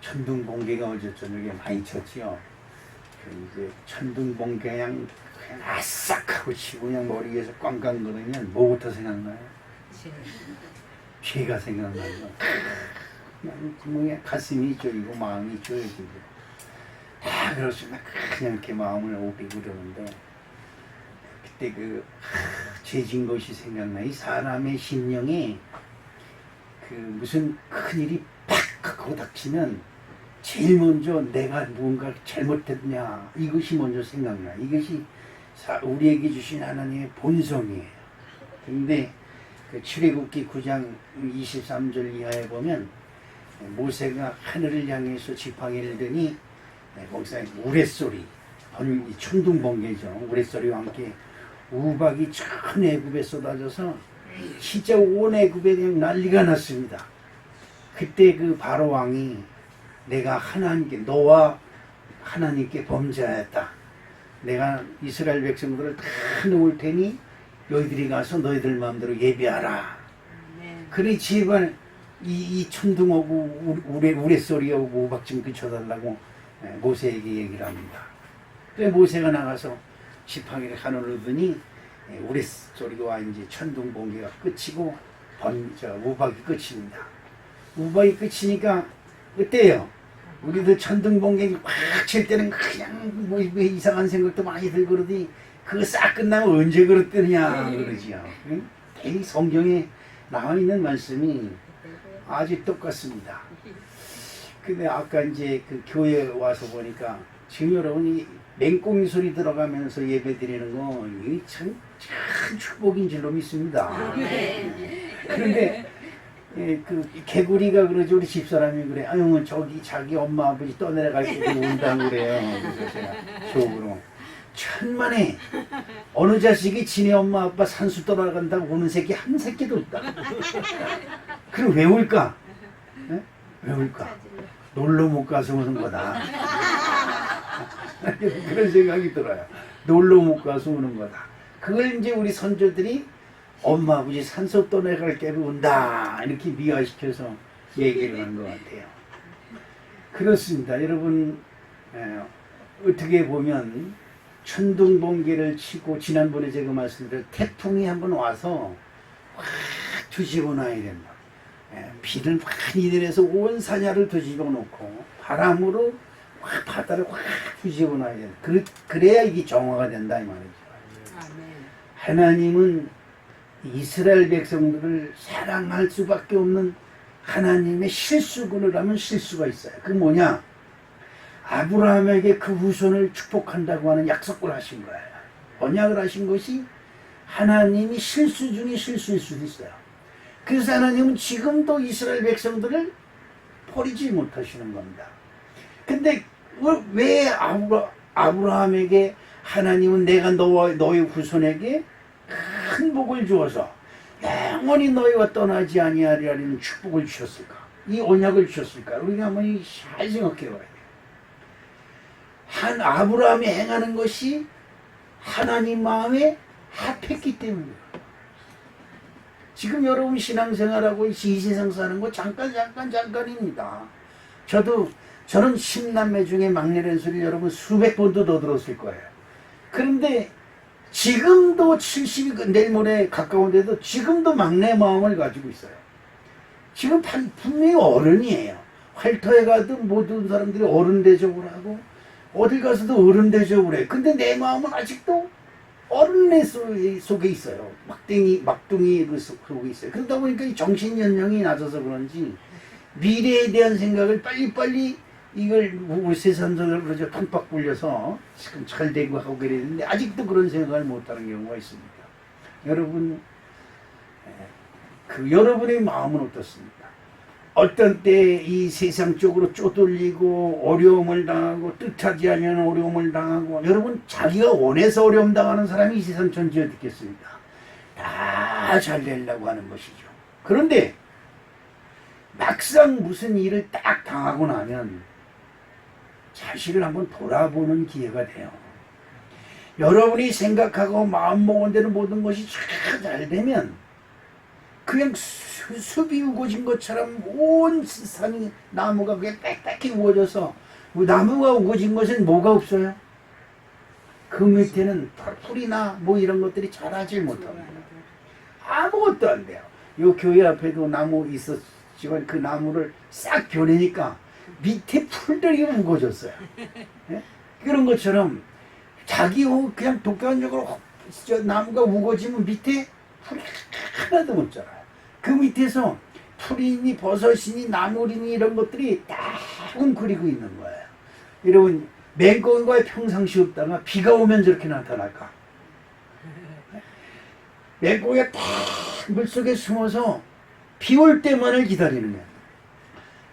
천둥 번개가 어제 저녁에 많이 쳤지요. 그 이제 천둥 번개 그냥 아싹 하고 치고 그냥 머리 위에서 꽝꽝거리면 뭐부터 생각나요? 죄가 생각나요. 그냥 구멍에 가슴이 쪼이고 마음이 쪼여지고 다 그렇지만 그냥 이렇게 마음을 오비고 그러는데 그때 죄진 것이 생각나. 이 사람의 심령에 그 무슨 큰일이 팍 하고 닥치면 제일 먼저 내가 무언가 잘못했냐 이것이 먼저 생각나. 이것이 우리에게 주신 하나님의 본성이에요. 그런데 그 출애굽기 9장 23절 이하에 보면 모세가 하늘을 향해서 지팡이를 드니 거기서 우레소리, 천둥 번개죠. 우레소리와 함께 우박이 전 애굽에 쏟아져서 진짜 온 애굽에 그냥 난리가 났습니다. 그때 그 바로 왕이 내가 하나님께 너와 하나님께 범죄하였다. 내가 이스라엘 백성들을 다 놓을 테니 너희들이 가서 너희들 마음대로 예배하라. 그러니 제발 이 천둥 오고 우레소리 오고 우박 좀 그쳐달라고 모세에게 얘기를 합니다. 그래 모세가 나가서 지팡이를 하늘로 드니 우레소리와 이제 천둥 번개가 끝이고 우박이 끝입니다. 우박이 끝이니까 어때요? 우리도 천둥 번개가 확 칠 때는 그냥 뭐 이상한 생각도 많이 들고 그러더니 그거 싹 끝나면 언제 그랬더냐 그러지요. 이 성경에 나와 있는 말씀이 아주 똑같습니다. 근데 아까 이제 그 교회 와서 보니까 지금 여러분이 맹꽁이 소리 들어가면서 예배 드리는 거 이게 참 축복인 줄로 믿습니다. 그런데 그 개구리가 그러죠. 우리 집사람이 그래. 아유 저기 자기 엄마 아버지 떠내려갈 때 온다고 그래요. 그래서 제가 속으로 천만에 어느 자식이 지네 엄마 아빠 산수 떠나간다고 우는 새끼 한 새끼도 없다. 그럼 왜 울까? 네? 왜 울까? 놀러 못 가서 우는 거다. 그런 생각이 들어요. 놀러 못 가서 우는 거다. 그걸 이제 우리 선조들이 엄마 아버지 산소 떠나갈 때로 운다 이렇게 미화시켜서 얘기를 한 것 같아요. 그렇습니다. 여러분 어떻게 보면 천둥 번개를 치고 지난번에 제가 말씀드린 태풍이 한번 와서 확 뒤집어 놔야 된다. 비를 많이 내려서 온 산야를 뒤집어 놓고 바람으로 확 바다를 확 뒤집어 놔야 된다. 그래야 이게 정화가 된다 이 말이죠. 하나님은 이스라엘 백성들을 사랑할 수밖에 없는 하나님의 실수군을 하면 실수가 있어요. 그게 뭐냐? 아브라함에게 그 후손을 축복한다고 하는 약속을 하신 거예요. 언약을 하신 것이 하나님이 실수 중에 실수일 수도 있어요. 그래서 하나님은 지금도 이스라엘 백성들을 버리지 못하시는 겁니다. 근데 왜 아브라함에게 하나님은 내가 너의 후손에게 큰 복을 주어서 영원히 너희와 떠나지 아니하리라는 축복을 주셨을까? 이 언약을 주셨을까? 우리가 한번 잘 생각해 봐야 돼요. 아브라함이 행하는 것이 하나님 마음에 합했기 때문이에요. 지금 여러분 신앙생활하고 이 세상 사는 거 잠깐입니다. 저는 10남매 중에 막내라는 소리 여러분 수백 번도 더 들었을 거예요. 그런데 지금도 70이 내일 모레 가까운데도 지금도 막내 마음을 가지고 있어요. 지금 분명히 어른이에요. 활터에 가도 모든 사람들이 어른 대접을 하고 어딜 가서도 어른 대접을 해. 근데 내 마음은 아직도 어른의 속에 있어요. 막둥이 속에 있어요. 그러다 보니까 정신 연령이 낮아서 그런지 미래에 대한 생각을 빨리빨리 이걸 우리 세상적으로 그러죠. ton박 불려서 지금 잘 되고 하고 그랬는데 아직도 그런 생각을 못하는 경우가 있습니다. 여러분, 여러분의 마음은 어떻습니까? 어떤 때 이 세상 쪽으로 쪼들리고 어려움을 당하고 뜻하지 않으면 어려움을 당하고 여러분 자기가 원해서 어려움 당하는 사람이 이 세상 전체에 어디 있겠습니까? 다 잘 되려고 하는 것이죠. 그런데 막상 무슨 일을 딱 당하고 나면 자신을 한번 돌아보는 기회가 돼요. 여러분이 생각하고 마음먹은 대로 모든 것이 잘 되면 그냥 숲이 우거진 것처럼 온 산이 나무가 그냥 빽빽히 우거져서 나무가 우거진 것은 뭐가 없어요? 그 밑에는 풀이나 뭐 이런 것들이 자라질 못합니다. 아무것도 안 돼요. 요 교회 앞에도 나무 있었지만 그 나무를 싹 베내니까 밑에 풀들이 우거졌어요. 예? 그런 것처럼 자기 그냥 독단적으로 나무가 우거지면 밑에 풀이 하나도 못 자라요. 그 밑에서 풀이니 버섯이니 나물이니 이런 것들이 딱 웅크리고 있는 거예요. 여러분 맹꽁이가 평상시 없다가 비가 오면 저렇게 나타날까? 맹꽁이가 딱 물속에 숨어서 비 올 때만을 기다리는 거예요.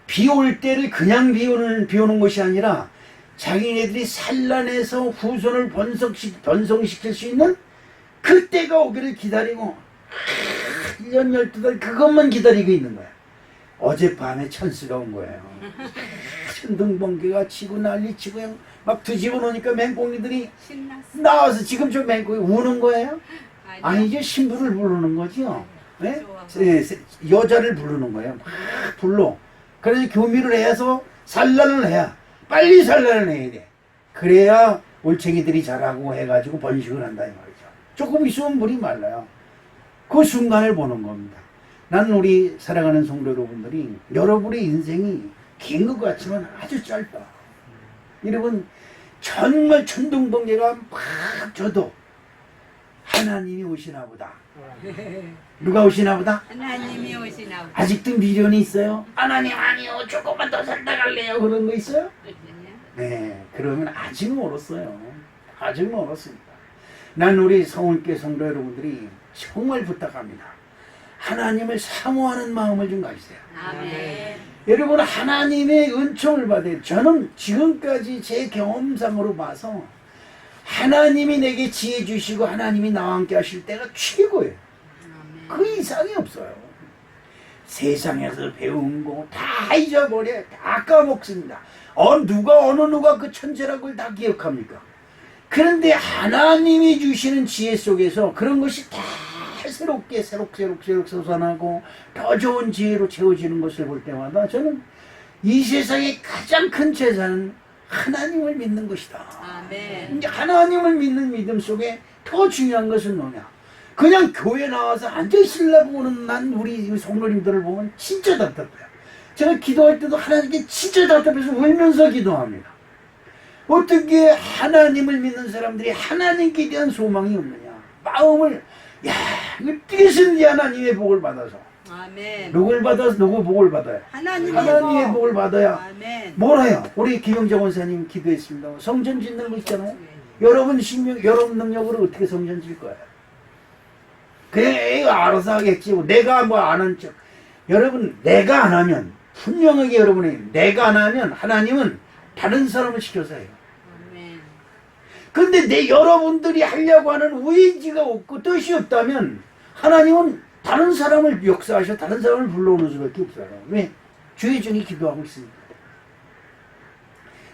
비 올 때를 그냥 비 오는 것이 아니라 자기네들이 산란해서 후손을 번성시킬 수 있는 그때가 오기를 기다리고 1년 12달 그것만 기다리고 있는 거야. 어젯밤에 천수가 온 거예요. 천둥번개가 치고 난리치고 그냥 막 뒤집어 놓으니까 맹꽁이들이 신났어. 나와서 지금 저 맹꽁이 우는 거예요? 아니요. 아니죠. 신부를 부르는 거죠. 네? 좋아서. 여자를 부르는 거예요. 막 불러. 그래서 교미를 해서 산란을 해야 빨리 산란을 해야 돼. 그래야 올챙이들이 자라고 해가지고 번식을 한다 이 말이죠. 조금 있으면 물이 말라요. 그 순간을 보는 겁니다. 나는 우리 사랑하는 성도 여러분들이 여러분의 인생이 긴 것 같지만 아주 짧다. 여러분 정말 천둥번개가 막 져도 하나님이 오시나 보다. 누가 오시나 보다? 하나님이 오시나 보다. 아직도 미련이 있어요? 하나님 아니요 조금만 더 살다 갈래요 그런 거 있어요? 네 그러면 아직 멀었어요. 아직 멀었습니다. 난 우리 성울교 성도 여러분들이 정말 부탁합니다. 하나님을 사모하는 마음을 좀 가지세요. 아멘. 여러분 하나님의 은총을 받아요. 저는 지금까지 제 경험상으로 봐서 하나님이 내게 지혜 주시고 하나님이 나와 함께 하실 때가 최고예요. 그 이상이 없어요. 세상에서 배운 거 다 잊어버려. 다 까먹습니다. 어느 누가 그 천재라고 다 기억합니까? 그런데 하나님이 주시는 지혜 속에서 그런 것이 다 새롭게 솟아나고 더 좋은 지혜로 채워지는 것을 볼 때마다 저는 이 세상의 가장 큰 재산은 하나님을 믿는 것이다. 아멘. 이제 하나님을 믿는 믿음 속에 더 중요한 것은 뭐냐? 그냥 교회 나와서 앉아있으려고 오는 난 우리 성도님들을 보면 진짜 답답해요. 제가 기도할 때도 하나님께 진짜 답답해서 울면서 기도합니다. 어떻게 하나님을 믿는 사람들이 하나님께 대한 소망이 없느냐? 마음을 어떻게든지 하나님의 복을 받아서 아멘. 누굴 받아서 누구 복을 받아요? 하나님의 복을 받아야 아멘. 뭘 해요? 우리 김영정 원사님 기도했습니다. 성전 짓는 거 있잖아요. 여러분 능력으로 어떻게 성전 질 거예요? 그냥 애가 알아서 하겠지. 내가 뭐 아는 척. 여러분 내가 안 하면 분명하게 여러분이 내가 안 하면 하나님은 다른 사람을 시켜서 해요. 아멘. 근데 여러분들이 하려고 하는 의지가 없고 뜻이 없다면 하나님은 다른 사람을 역사하셔 다른 사람을 불러오는 수밖에 없어요. 왜? 주의 종이 기도하고 있습니다.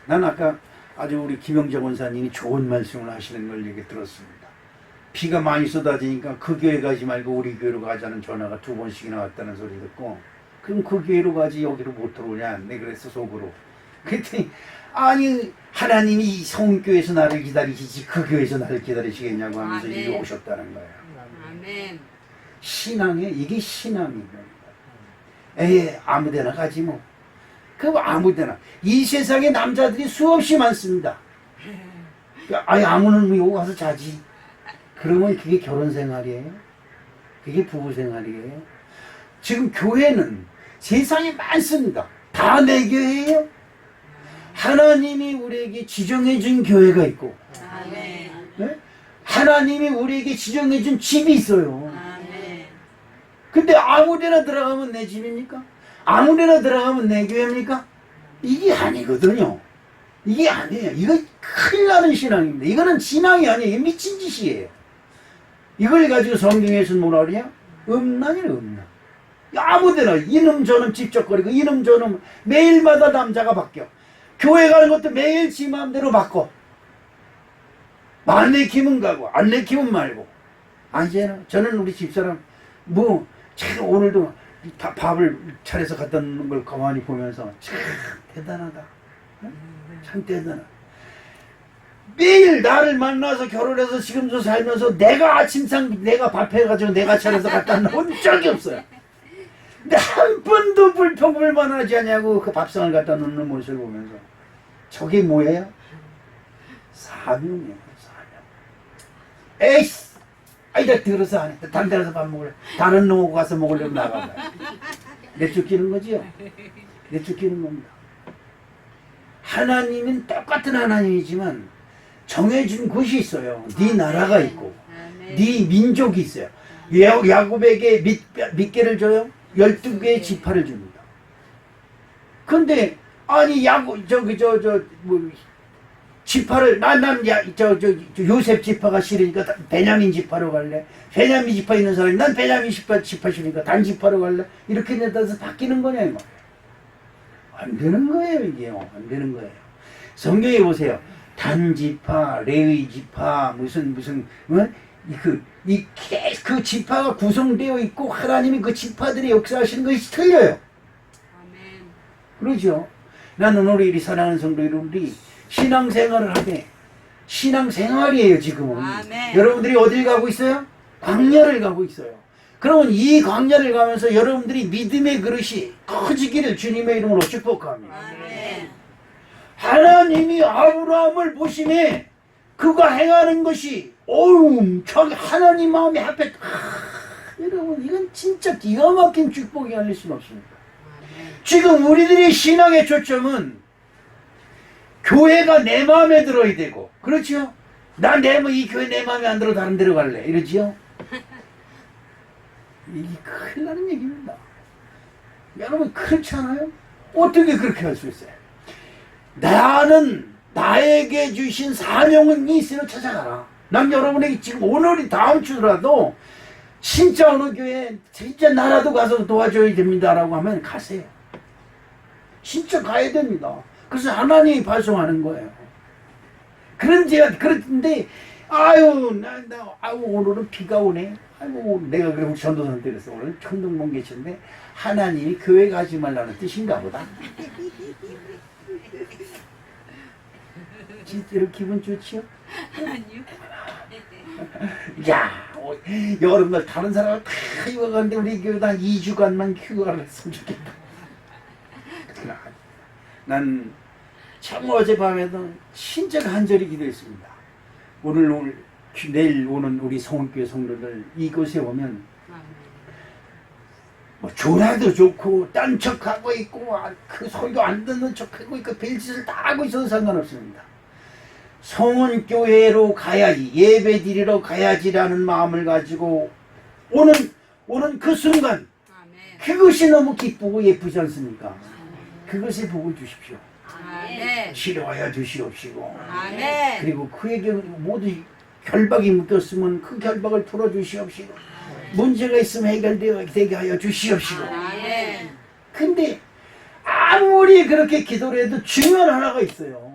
난 아까 아주 우리 김영정 원사님이 좋은 말씀을 하시는 걸 얘기 들었습니다. 비가 많이 쏟아지니까 그 교회 가지 말고 우리 교회로 가자는 전화가 2번씩이나 왔다는 소리 듣고 그럼 그 교회로 가지 여기로 못 들어오냐? 내 그래서 속으로. 그랬더니 아니 하나님이 이 성교회에서 나를 기다리시지 그 교회에서 나를 기다리시겠냐고 하면서 아멘. 이리 오셨다는 거예요. 아멘. 이게 신앙인 겁니다. 아무데나 가지 뭐. 그 아무데나. 이 세상에 남자들이 수없이 많습니다. 아무는 뭐 가서 자지. 그러면 그게 결혼 생활이에요? 그게 부부 생활이에요? 지금 교회는 세상에 많습니다. 다 내 교회예요? 하나님이 우리에게 지정해 준 교회가 있고 아멘. 네? 하나님이 우리에게 지정해 준 집이 있어요. 아멘. 근데 아무데나 들어가면 내 집입니까? 아무데나 들어가면 내 교회입니까? 이게 아니거든요. 이게 아니에요. 이거 큰일 나는 신앙입니다. 이거는 신앙이 아니에요. 이게 미친 짓이에요. 이걸 가지고 성경에서는 뭐라 그래요? 음란이래 음란. 아무데나 이놈 저놈 집적거리고 이놈 저놈 매일마다 남자가 바뀌어. 교회 가는 것도 매일 지 마음대로 바꿔. 안 내키면 가고 안 내키면 말고. 아니잖아. 저는 우리 집사람 뭐 제가 오늘도 밥을 차려서 갖다 놓는 걸 가만히 보면서 참 대단하다. 참 대단하다. 매일 나를 만나서 결혼해서 지금도 살면서 내가 아침상 내가 밥 해가지고 내가 차려서 갖다 놓은 적이 없어요. 근데 한 번도 불평불만하지 않냐고 그 밥상을 갖다 놓는 모습을 보면서 저게 뭐예요? 사명이에요. 사명. 에이씨! 아이다 들어서 안 해. 다른 데 가서 밥 먹을래. 다른 놈하고 가서 먹으려면 나가봐요. 내쫓기는 거지요. 내쫓기는 겁니다. 하나님은 똑같은 하나님이지만 정해준 곳이 있어요. 네 나라가 있고 네 민족이 있어요. 야곱에게 밋개를 줘요. 12개의 지파를 줍니다. 근데 아니 지파를 요셉 지파가 싫으니까 베냐민 지파로 갈래. 베냐민 지파 있는 사람이 난 베냐민 지파 싫으니까 단 지파로 갈래. 이렇게 내다서 바뀌는 거냐 이 말이에요. 안 되는 거예요 이게요. 안 되는 거예요. 성경에 보세요. 단 지파, 레위 지파, 무슨 그 지파가 구성되어 있고 하나님이 그 지파들이 역사하시는 것이 틀려요. 아멘. 그러죠. 나는 우리 사랑하는 성도 여러분들이 신앙생활을 하되 신앙생활이에요 지금은. 아멘. 여러분들이 어딜 가고 있어요? 광야를 가고 있어요. 그러면 이 광야를 가면서 여러분들이 믿음의 그릇이 커지기를 주님의 이름으로 축복합니다. 아멘. 하나님이 아브라함을 보시네. 그가 행하는 것이 저기 하나님 마음이 앞에 여러분 이건 진짜 기가 막힌 축복이 아닐 수는 없습니다. 지금 우리들의 신앙의 초점은 교회가 내 마음에 들어야 되고, 그렇죠? 이 교회 내 마음에 안 들어 다른 데로 갈래 이러지요? 이게 큰일 나는 얘기입니다. 여러분 그렇지 않아요? 어떻게 그렇게 할 수 있어요? 나는 나에게 주신 사명은 있으면 찾아가라. 난 여러분에게 지금 오늘이 다음 주라도 진짜 어느 교회 진짜 나라도 가서 도와줘야 됩니다라고 하면 가세요. 진짜 가야 됩니다. 그래서 하나님이 발송하는 거예요. 그런데 오늘은 비가 오네. 내가 그럼 전도사한테 그랬어. 오늘 천둥번 계시는데 하나님이 교회 가지 말라는 뜻인가 보다. 진짜로 기분 좋지요? 아니요. 야, 여러분들 다른 사람은 다 휴가 가는데 우리 교회도 한 2주간만 휴가를 했으면 좋겠다. 난 참 어젯밤에도 진짜 간절히 기도했습니다. 내일 오는 우리 성원교회 성도들 이곳에 오면 뭐 조라도 좋고 딴 척하고 있고 그 설교 안 듣는 척하고 있고 별짓을 다 하고 있어도 상관없습니다. 성원교회로 가야지, 예배 드리러 가야지라는 마음을 가지고 오는 그 순간 그것이 너무 기쁘고 예쁘지 않습니까? 그것에 복을 주십시오. 아멘. 치료하여 주시옵시고, 아멘. 그리고 그에게 모두 결박이 묶였으면 그 결박을 풀어주시옵시고, 문제가 있으면 해결되게 하여 주시옵시고. 아멘. 근데 아무리 그렇게 기도를 해도 중요한 하나가 있어요.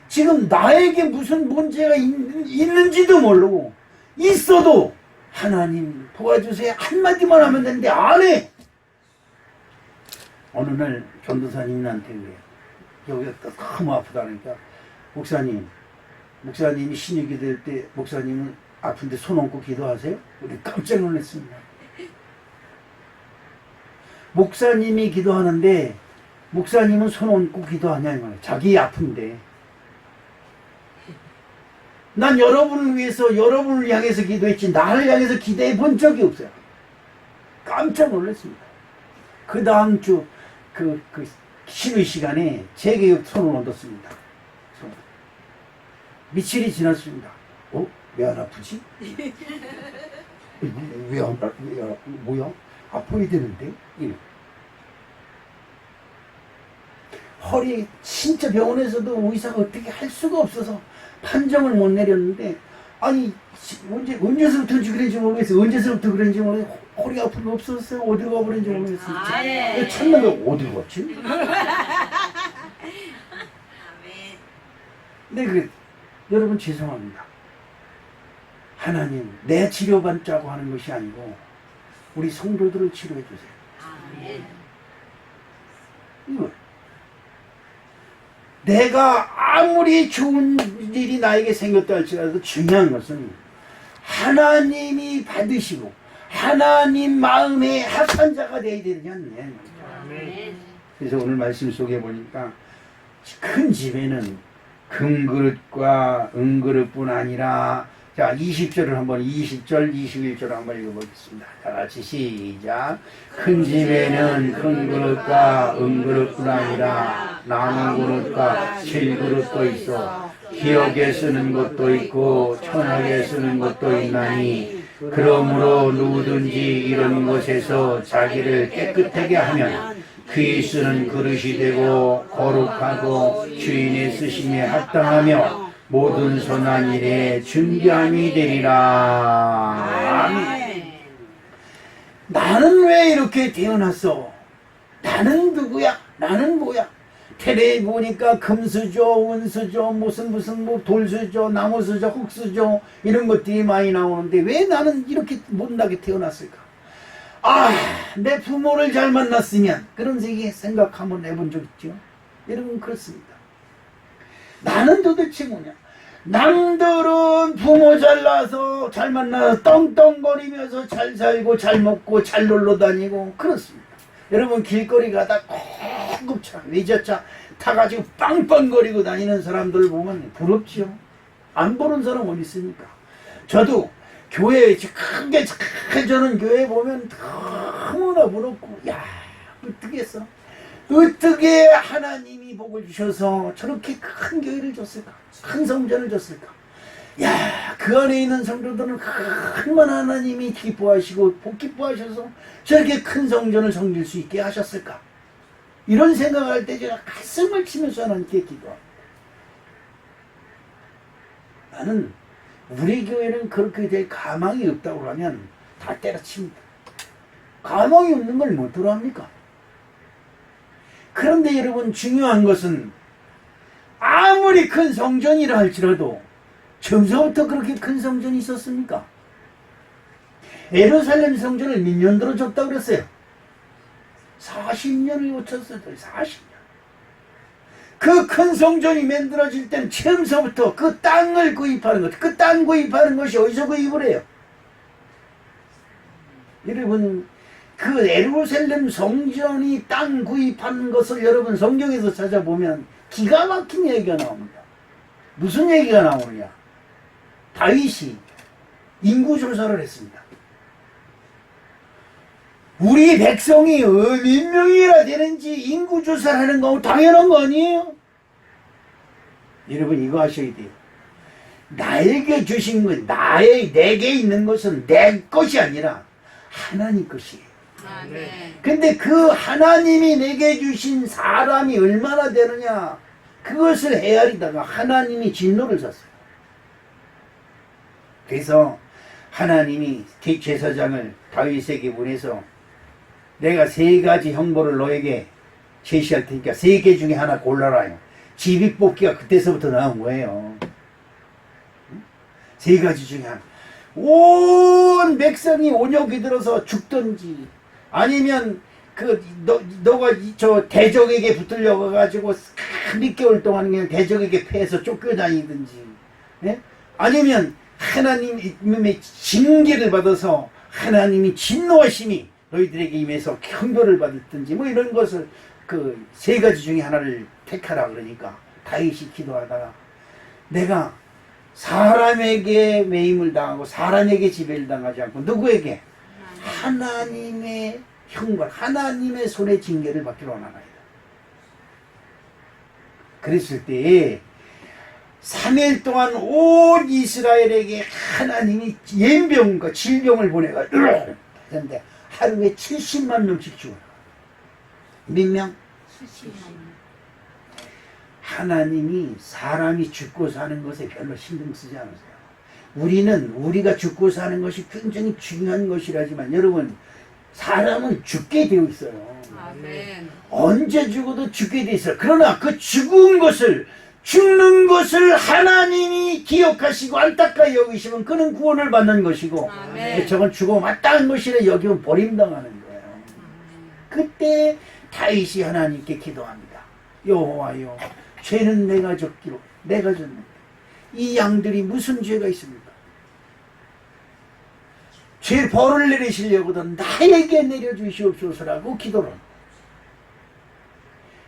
지금 나에게 무슨 문제가 있는지도 모르고 있어도 하나님 도와주세요 한마디만 하면 되는데 안 해. 어느 날 전도사님이 나한테 그래요. 여기가 너무 아프다니까 목사님이 신유기 될 때 목사님은 아픈데 손 얹고 기도하세요? 우리 깜짝 놀랐습니다. 목사님이 기도하는데 목사님은 손 얹고 기도하냐 이 말이에요. 자기 아픈데. 난 여러분을 위해서 여러분을 향해서 기도했지 나를 향해서 기도해 본 적이 없어요. 깜짝 놀랐습니다. 그 다음 주 그 신의 시간에 제게 손을 얹었습니다. 며칠이 지났습니다. 왜 안 아프지? 뭐야? 아파야 되는데? 허리 진짜 병원에서도 의사가 어떻게 할 수가 없어서 판정을 못 내렸는데 언제서부터 그런지 모르겠어요. 언제서부터 그런지 모르겠어요. 허리 아픈 거 없었어요. 어디로 가버린지 모르겠어요. 첫날에 어디로 갔지? 네, 여러분 죄송합니다. 하나님 내 치료받자고 하는 것이 아니고 우리 성도들을 치료해 주세요. 이거. 내가 아무리 좋은 일이 나에게 생겼다 할지라도 중요한 것은 하나님이 받으시고 하나님 마음의 합산자가 되어야 되느냐는. 그래서 오늘 말씀 속에 보니까 큰 집에는 금그릇과 은그릇뿐 아니라, 자 20절을 한번 20절 21절 한번 읽어보겠습니다. 다 같이 시작. 큰 집에는 큰 그릇과 은그릇뿐 아니라 나무 그릇과 실그릇도 있어 기억에 쓰는 것도 있고 천하게 쓰는 것도 있나니, 그러므로 누구든지 이런 것에서 자기를 깨끗하게 하면 그의 쓰는 그릇이 되고 거룩하고 주인의 쓰심에 합당하며 모든 선한 일에 준비함이 되리라. 아멘. 나는 왜 이렇게 태어났어? 나는 누구야? 나는 뭐야? 테레비 보니까 금수저, 은수저, 무슨 뭐 돌수저, 나무수저, 흙수저 이런 것들이 많이 나오는데 왜 나는 이렇게 못나게 태어났을까? 내 부모를 잘 만났으면, 그런 생각 한번 해본 적 있죠? 여러분 그렇습니다. 나는 도대체 뭐냐? 남들은 부모 잘나서 잘 만나서 떵떵거리면서 잘 살고 잘 먹고 잘 놀러 다니고 그렇습니다. 여러분 길거리 가다 고급차 외제차 타가지고 빵빵거리고 다니는 사람들 보면 부럽지요. 안 보는 사람 어디 있습니까? 저도 교회에 크게 저는 교회 보면 너무나 부럽고, 야 어떻게 했어? 어떻게 하나님이 복을 주셔서 저렇게 큰 교회를 줬을까? 큰 성전을 줬을까? 야, 그 안에 있는 성도들은 얼마나 하나님이 기뻐하시고 복 기뻐하셔서 저렇게 큰 성전을 섬길 수 있게 하셨을까? 이런 생각할 때 제가 가슴을 치면서 하나님께 기도합니다. 나는 우리 교회는 그렇게 될 가망이 없다고 하면 다 때려칩니다. 가망이 없는 걸 못 들어합니까? 그런데 여러분 중요한 것은 아무리 큰 성전이라 할지라도 처음부터 그렇게 큰 성전이 있었습니까? 예루살렘 성전을 몇 년 들어줬다고 그랬어요? 40년을 거쳤어요. 40년. 그 큰 성전이 만들어질 땐 처음서부터 그 땅을 구입하는 것, 그 땅 구입하는 것이 어디서 구입을 해요? 여러분, 그 예루살렘 성전이 땅 구입하는 것을 여러분 성경에서 찾아보면 기가 막힌 얘기가 나옵니다. 무슨 얘기가 나오느냐? 다윗이 인구조사를 했습니다. 우리 백성이 몇 명이나 되는지 인구조사를 하는 거 당연한 거 아니에요? 여러분 이거 하셔야 돼요. 나에게 주신 것, 내게 있는 것은 내 것이 아니라 하나님 것이에요. 근데 그 하나님이 내게 주신 사람이 얼마나 되느냐, 그것을 헤아리다가 하나님이 진노를 줬어요. 그래서 하나님이 제사장을 다윗에게 보내서 내가 3가지 형벌을 너에게 제시할 테니까 3개 중에 하나 골라라요. 제비뽑기가 그때서부터 나온 거예요. 3가지 중에 하나. 온 백성이 온역이 들어서 죽든지, 아니면 너가 저 대적에게 붙으려고 해가지고 몇 개월 동안 그냥 대적에게 패해서 쫓겨다니든지, 예? 아니면 하나님의 징계를 받아서 하나님이 진노하심이 너희들에게 임해서 형벌을 받았든지, 뭐 이런 것을 그 3가지 중에 하나를 택하라 그러니까 다윗이 기도하다가 내가 사람에게 매임을 당하고 사람에게 지배를 당하지 않고 누구에게? 하나님의 형벌, 하나님의 손의 징계를 받기로 원하나이다. 그랬을 때에 3일 동안 온 이스라엘에게 하나님이 연병과 질병을 보내가지고 그런데 하루에 70만 명씩 죽어요. 몇 명? 70만. 하나님이 사람이 죽고 사는 것에 별로 신경 쓰지 않으세요. 우리는 우리가 죽고 사는 것이 굉장히 중요한 것이라지만 여러분, 사람은 죽게 되어 있어요. 아멘. 언제 죽어도 죽게 되어 있어요. 그러나 그 죽는 것을 하나님이 기억하시고 안타까이 여기시면 그는 구원을 받는 것이고, 아멘. 저건 죽어 마땅한 것이라 여기면 버림당하는 거예요. 그때 다윗이 하나님께 기도합니다. 여호와여, 죄는 내가 졌기로 내가 졌는데 이 양들이 무슨 죄가 있습니까? 죄 벌을 내리시려거든 나에게 내려주시옵소서라고 기도를 합니다.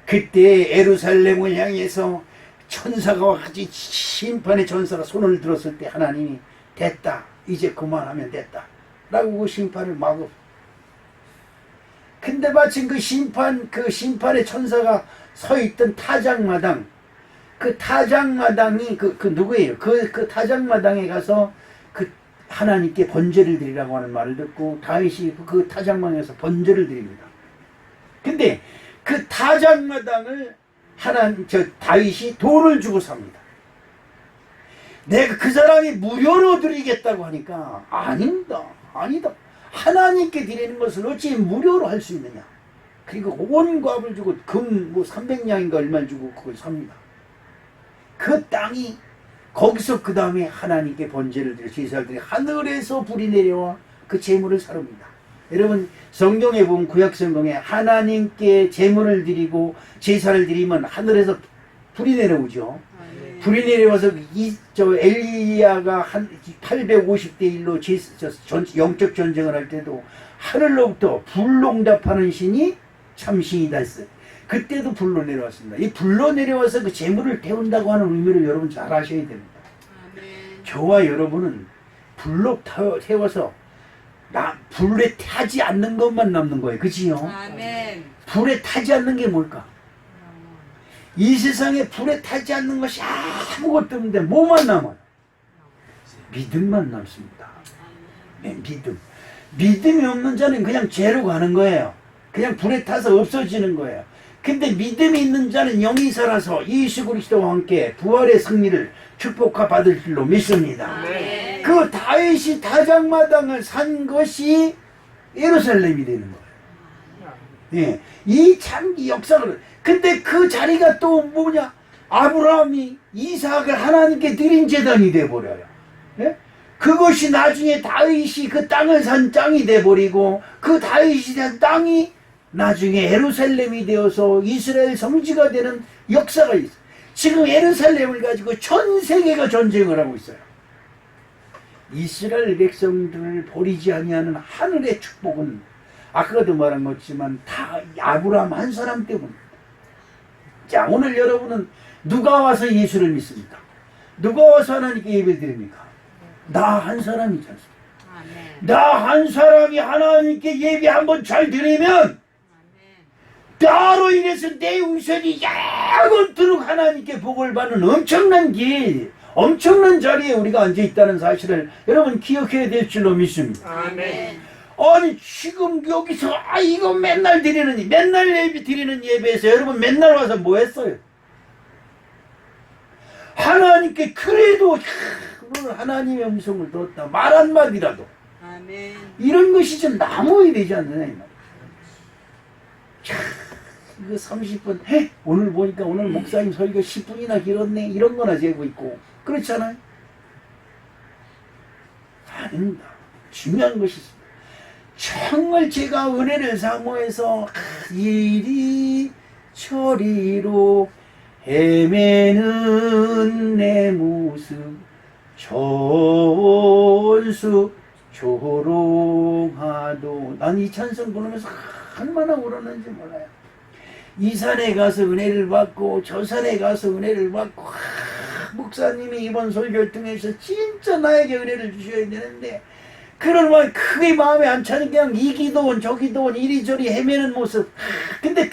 그때 예루살렘을 향해서 천사가 와가지고 심판의 천사가 손을 들었을 때 하나님이 됐다, 이제 그만하면 됐다 라고 그 심판을 막어. 근데 마침 그 심판의 천사가 서 있던 타작마당, 그 타작마당이 그 누구예요? 그 타작마당에 가서 그 하나님께 번제를 드리라고 하는 말을 듣고 다윗이 그 타작마당에서 번제를 드립니다. 근데 그 타작마당을 다윗이 돈을 주고 삽니다. 내가 그 사람이 무료로 드리겠다고 하니까 아니다. 하나님께 드리는 것을 어찌 무료로 할 수 있느냐. 그리고 온 값을 주고 금 300냥인가 얼마를 주고 그걸 삽니다. 그 땅이 거기서 그 다음에 하나님께 번제를 드려 제사를 드려 하늘에서 불이 내려와 그 제물을 사릅니다. 여러분 성경에 보면 구약성경에 하나님께 제물을 드리고 제사를 드리면 하늘에서 불이 내려오죠. 불이 내려와서 엘리야가 한 850대 1로 영적 전쟁을 할 때도 하늘로부터 불농답하는 신이 참신이다 했어요. 그때도 불로 내려왔습니다. 이 불로 내려와서 그 제물을 태운다고 하는 의미를 여러분 잘 아셔야 됩니다. 저와 여러분은 불로 태워서 불에 타지 않는 것만 남는 거예요. 그치요? 아멘. 불에 타지 않는 게 뭘까? 이 세상에 불에 타지 않는 것이 아무것도 없는데 뭐만 남아요? 믿음만 남습니다. 네, 믿음이 없는 자는 그냥 죄로 가는 거예요. 그냥 불에 타서 없어지는 거예요. 근데 믿음이 있는 자는 영이 살아서 예수 그리스도와 함께 부활의 승리를 축복하 받을 줄로 믿습니다. 아멘. 그 다윗이 타작마당을 산 것이 예루살렘이 되는 거예요. 예, 이 참 역사를. 근데 그 자리가 또 뭐냐? 아브라함이 이삭을 하나님께 드린 제단이 돼버려요. 예? 그것이 나중에 다윗이 그 땅을 산 땅이 돼버리고 그 다윗이 산 땅이 나중에 예루살렘이 되어서 이스라엘 성지가 되는 역사가 있어요. 지금 예루살렘을 가지고 전 세계가 전쟁을 하고 있어요. 이스라엘 백성들을 버리지 아니하는 하늘의 축복은 아까도 말한 것지만 다 아브라함 한 사람 때문입니다. 자, 오늘 여러분은 누가 와서 예수를 믿습니까? 누가 와서 하나님께 예배 드립니까? 나 한 사람이지 않습니까? 나 한 사람이 하나님께 예배 한번 잘 드리면 나로 인해서 내 우선이 영원토록 하나님께 복을 받는 엄청난 길, 엄청난 자리에 우리가 앉아있다는 사실을 여러분 기억해야 될 줄로 믿습니다. 아멘. 아니 지금 여기서 이거 맨날 예배 드리는 예배에서 여러분 맨날 와서 뭐 했어요? 하나님께 그래도 오늘 하나님의 음성을 들었다 말 한마디라도 아멘. 이런 것이 좀 남아야 되지 않느냐 이 말이야. 이거 30분 오늘 보니까 오늘 목사님 설교 10분이나 길었네 이런 거나 재고 있고 그렇잖아요. 아닙니다. 중요한 것이 있습니다. 정말 제가 은혜를 사모해서 이리 저리로 헤매는 내 모습 전수 조롱하도 난 이 찬송 부르면서 얼마나 울었는지 몰라요. 이 산에 가서 은혜를 받고 저 산에 가서 은혜를 받고 목사님이 이번 설교를 통해서 진짜 나에게 은혜를 주셔야 되는데 그런 말 크게 마음에 안 차는 그냥 이 기도원 저 기도원 이리저리 헤매는 모습. 근데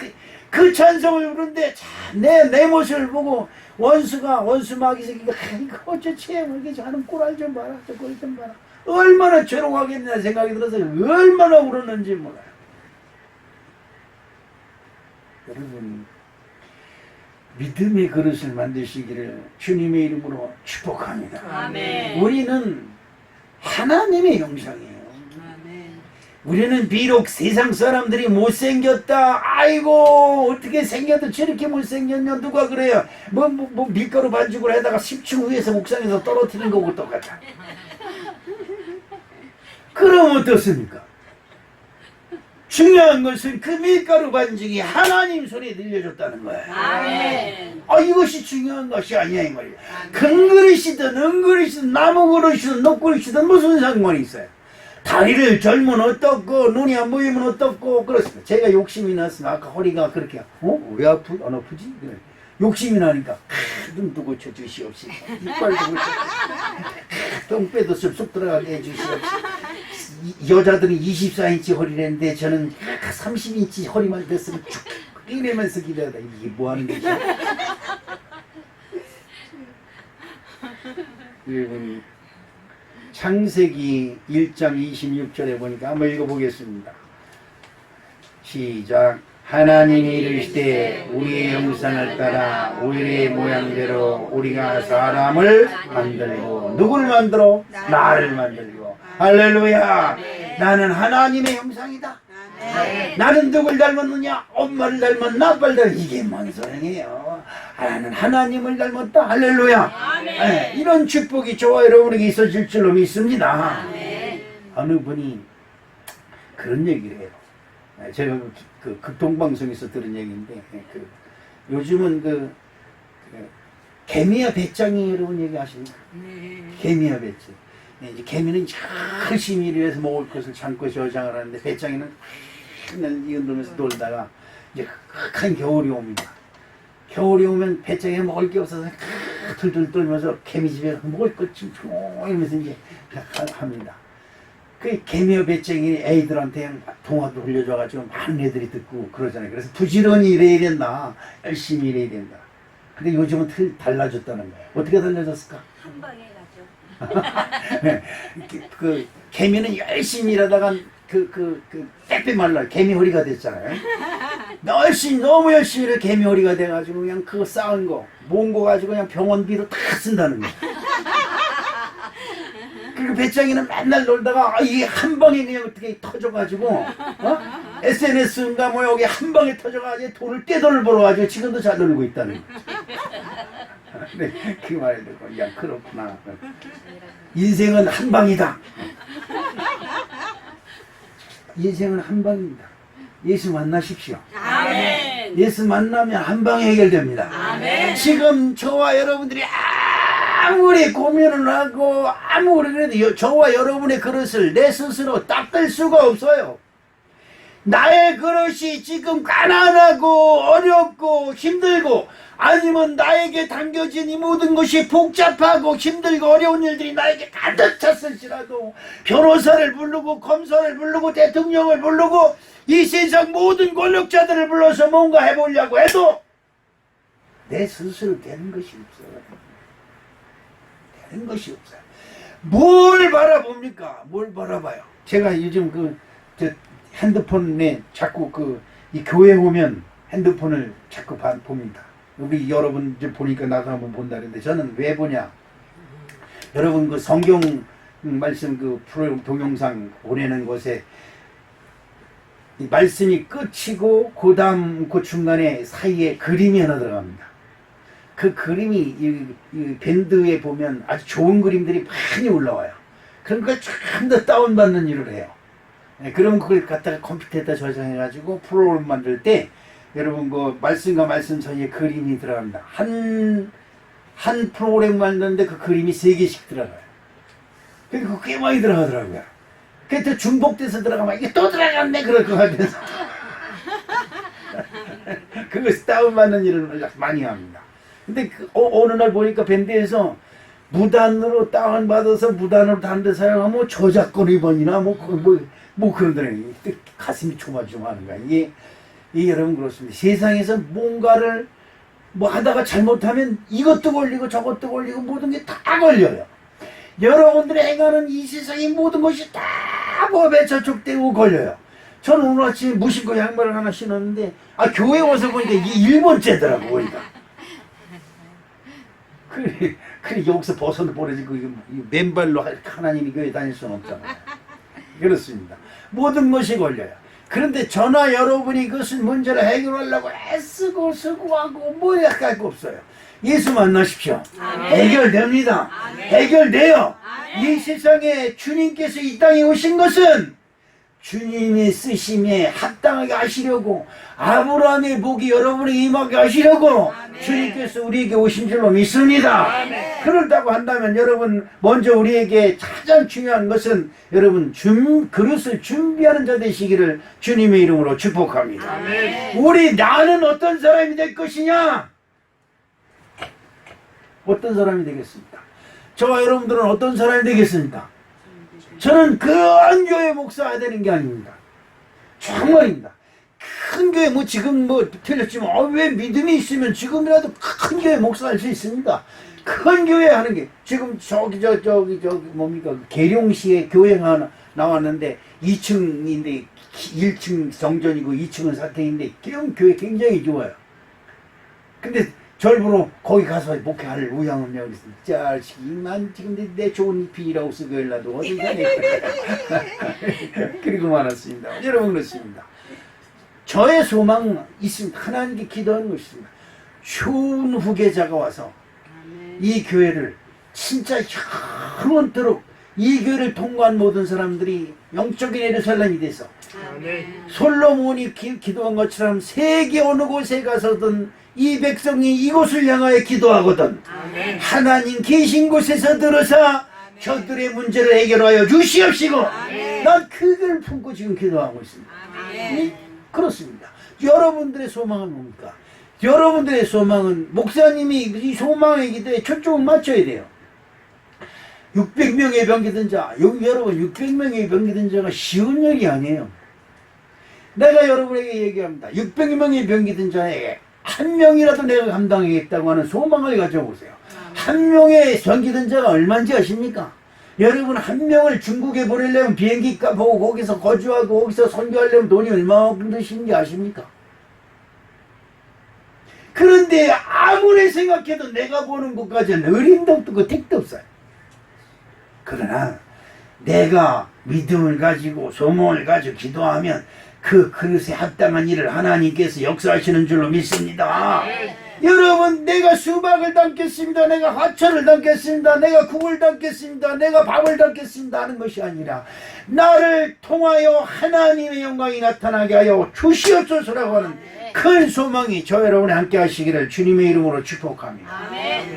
그 찬송을 부르는데 내 모습을 보고 원수 마귀 새끼가 이거 어쩌지 이렇게 하는 꼴알 좀 봐라 저 꼴 좀 봐라 얼마나 죄롱하겠냐 생각이 들어서 얼마나 울었는지 몰라요. 여러분 믿음의 그릇을 만드시기를 주님의 이름으로 축복합니다. 아멘. 우리는 하나님의 형상이에요. 아멘. 우리는 비록 세상 사람들이 못생겼다 아이고 어떻게 생겨도 저렇게 못생겼냐 누가 그래요. 뭐 밀가루 반죽을 해다가 10층 위에서 옥상에서 떨어뜨린 거고 똑같아. 그럼 어떻습니까? 중요한 것은 그 밀가루 반죽이 하나님 손에 늘려줬다는 거야. 아멘. 이것이 중요한 것이 아니야 이 말이야. 큰 그릇이든 은그릇이든 나무 그릇이든 녹그릇이든 무슨 상관이 있어요. 다리를 절면 어떻고 눈이 안 보이면 어떻고 그렇습니다. 제가 욕심이 났으면 아까 허리가 그렇게 왜 안 아프지? 그래. 욕심이 나니까 눈도 고쳐주시옵시고 이빨도 고쳐주시옵시고 똥배도 쑥쑥 들어가게 해주시옵시고 여자들은 24인치 허리라는데 저는 30인치 허리만 됐으면 쭉 이러면서 기도하다 이게 뭐하는 것이야? 여러분 창세기 1장 26절에 보니까 한번 읽어보겠습니다. 시작. 하나님이 이르시되 우리의 형상을 따라 우리의 모양대로 우리가 사람을 만들고 누구를 만들어? 나를 만들고. 할렐루야. 나는 하나님의 형상이다. 나는 누굴 닮았느냐? 엄마를 닮았나? 아빠를 닮았나? 이게 뭔 소리예요? 나는 하나님을 닮았다. 할렐루야. 네, 이런 축복이 저와 여러분에게 있어질 줄로 믿습니다. 어느 분이 그런 얘기를 해요. 제가 그 극동방송에서 들은 얘기인데 요즘은 개미와 배짱이 여러분 얘기하십니까? 개미와 배짱. 이제 개미는 열심히 일을 해서 먹을 것을 참고 저장을 하는데 배짱이는 맨날 이건들면서 놀다가 이제 큰 겨울이 옵니다. 겨울이 오면 배짱이가 먹을 게 없어서 툴툴 떨면서 개미집에 먹을 것 좀 줘 이러면서 이제 합니다. 그 개미와 배짱이 애들한테 동화도 흘려줘가지고 많은 애들이 듣고 그러잖아요. 그래서 부지런히 일해야 된다. 열심히 일해야 된다. 근데 요즘은 달라졌다는 거예요. 어떻게 달라졌을까? 한 방에 가죠. 네. 그 개미는 열심히 일하다가 빼빼 말라 개미 허리가 됐잖아요. 너무 열심히 일해 개미 허리가 돼가지고 그냥 그거 쌓은 거 모은 거 가지고 그냥 병원비로 다 쓴다는 거예요. 그리고 배짱이는 맨날 놀다가 이게 한 방에 그냥 어떻게 터져가지고 SNS인가 뭐 여기 한 방에 터져가지고 돈을 떼돈을 벌어가지고 지금도 잘 놀고 있다는 거죠. 네, 그 말을 듣고 야 그렇구나. 인생은 한 방이다. 인생은 한 방입니다. 예수 만나십시오. 아멘. 예수 만나면 한 방에 해결됩니다. 아멘. 지금 저와 여러분들이 아무리 고민을 하고 아무리 그래도 저와 여러분의 그릇을 내 스스로 닦을 수가 없어요. 나의 그릇이 지금 가난하고 어렵고 힘들고 아니면 나에게 당겨진 이 모든 것이 복잡하고 힘들고 어려운 일들이 나에게 가득 찼을지라도 변호사를 부르고 검사를 부르고 대통령을 부르고 이 세상 모든 권력자들을 불러서 뭔가 해보려고 해도 내 스스로 되는 것이 없어요. 되는 것이 없어요. 뭘 바라봅니까? 뭘 바라봐요? 제가 요즘 저 핸드폰에 자꾸 이 교회 오면 핸드폰을 자꾸 봅니다. 우리 여러분들 보니까 나도 한번 본다는데 저는 왜 보냐? 여러분 그 성경 말씀 프로그램 동영상 보내는 것에 이 말씀이 끝이고 그 다음 그 중간에 사이에 그림이 하나 들어갑니다. 그 그림이 이 밴드에 보면 아주 좋은 그림들이 많이 올라와요. 그런 걸 좀 더 다운받는 일을 해요. 네, 그럼 그걸 갖다가 컴퓨터에다 저장해가지고 프로그램 만들 때 여러분 그 말씀과 말씀 사이에 그림이 들어갑니다. 한 프로그램 만드는데 그 그림이 3개씩 들어가요. 그리고 꽤 많이 들어가더라고요. 그때 중복돼서 들어가면 이게 또 들어갔네 그럴 것 같아서 그것이 다운받는 일을 많이 합니다. 근데 어느 날 보니까 밴드에서 무단으로 다운받아서 무단으로 다른 데 사용하면 저작권 위반이나 뭐 그러더라고요. 가슴이 조마조마하는 거야. 이게 여러분 그렇습니다. 세상에서 뭔가를 하다가 잘못하면 이것도 걸리고 저것도 걸리고 모든 게 다 걸려요. 여러분들이 행하는 이 세상의 모든 것이 다 법에 저촉되고 걸려요. 저는 오늘 아침에 무심코 양말을 하나 신었는데 교회 와서 보니까 이게 1번째더라고 보니까. 그래 여기서 벗어나 버려지고 맨발로 하나님이 교회 다닐 수는 없잖아요. 그렇습니다. 모든 것이 걸려요. 그런데 저나 여러분이 그것을 문제를 해결하려고 애쓰고 수고하고 뭐 약할 거 없어요. 예수 만나십시오. 아멘. 해결됩니다. 아멘. 해결돼요. 아멘. 이 세상에 주님께서 이 땅에 오신 것은 주님의 쓰심에 합당하게 하시려고 아브라함의 복이 여러분에게 임하게 하시려고 주님께서 우리에게 오신 줄로 믿습니다. 그렇다고 한다면 여러분 먼저 우리에게 가장 중요한 것은 여러분 그릇을 준비하는 자 되시기를 주님의 이름으로 축복합니다. 나는 어떤 사람이 될 것이냐? 어떤 사람이 되겠습니까? 저와 여러분들은 어떤 사람이 되겠습니까? 저는 큰 교회 목사가 되는 게 아닙니다. 정말입니다. 큰 교회 지금 틀렸지만 왜 믿음이 있으면 지금이라도 큰 교회 목사 할 수 있습니다. 큰 교회 하는 게 지금 저기 뭡니까 계룡시에 교회 하나 나왔는데 2층인데 1층 정전이고 2층은 사택인데 교회 굉장히 좋아요. 근데 절부로 거기 가서 목회할 우양은 여기 있습니다. 난 지금 내 좋은 잎이라고 쓰고 일라도 어디 가네. 그리고 말았습니다. 여러분 그렇습니다. 저의 소망은 있습니다. 하나님께 기도하는 것입니다. 좋은 후계자가 와서 이 교회를 진짜 영원토록 이 교회를 통과한 모든 사람들이 영적인 예루살렘이 돼서 솔로몬이 기도한 것처럼 세계 어느 곳에 가서든 이 백성이 이곳을 향하여 기도하거든 하나님 계신 곳에서 들어서 저들의 문제를 해결하여 주시옵시고 난 그걸 품고 지금 기도하고 있습니다. 그렇습니다. 여러분들의 소망은 뭡니까? 여러분들의 소망은 목사님이 이 소망의 기도에 초점을 맞춰야 돼요. 600명의 병기든 자, 여러분 600명의 병기든 자가 쉬운 일이 아니에요. 내가 여러분에게 얘기합니다. 600명의 병기든 자에게 한 명이라도 내가 감당하겠다고 하는 소망을 가져보세요. 한 명의 병기든 자가 얼마인지 아십니까? 여러분 한 명을 중국에 보내려면 비행기 값하고 거기서 거주하고 거기서 선교하려면 돈이 얼마만큼 드시는지 아십니까? 그런데 아무리 생각해도 내가 보는 것까지는 어림도 없고 택도 없어요. 그러나 내가 믿음을 가지고 소망을 가지고 기도하면 그 그릇에 합당한 일을 하나님께서 역사하시는 줄로 믿습니다. 여러분 내가 수박을 담겠습니다. 내가 화초를 담겠습니다. 내가 국을 담겠습니다. 내가 밥을 담겠습니다 하는 것이 아니라 나를 통하여 하나님의 영광이 나타나게 하여 주시옵소서라고 하는 큰 소망이 저 여러분이 함께 하시기를 주님의 이름으로 축복합니다.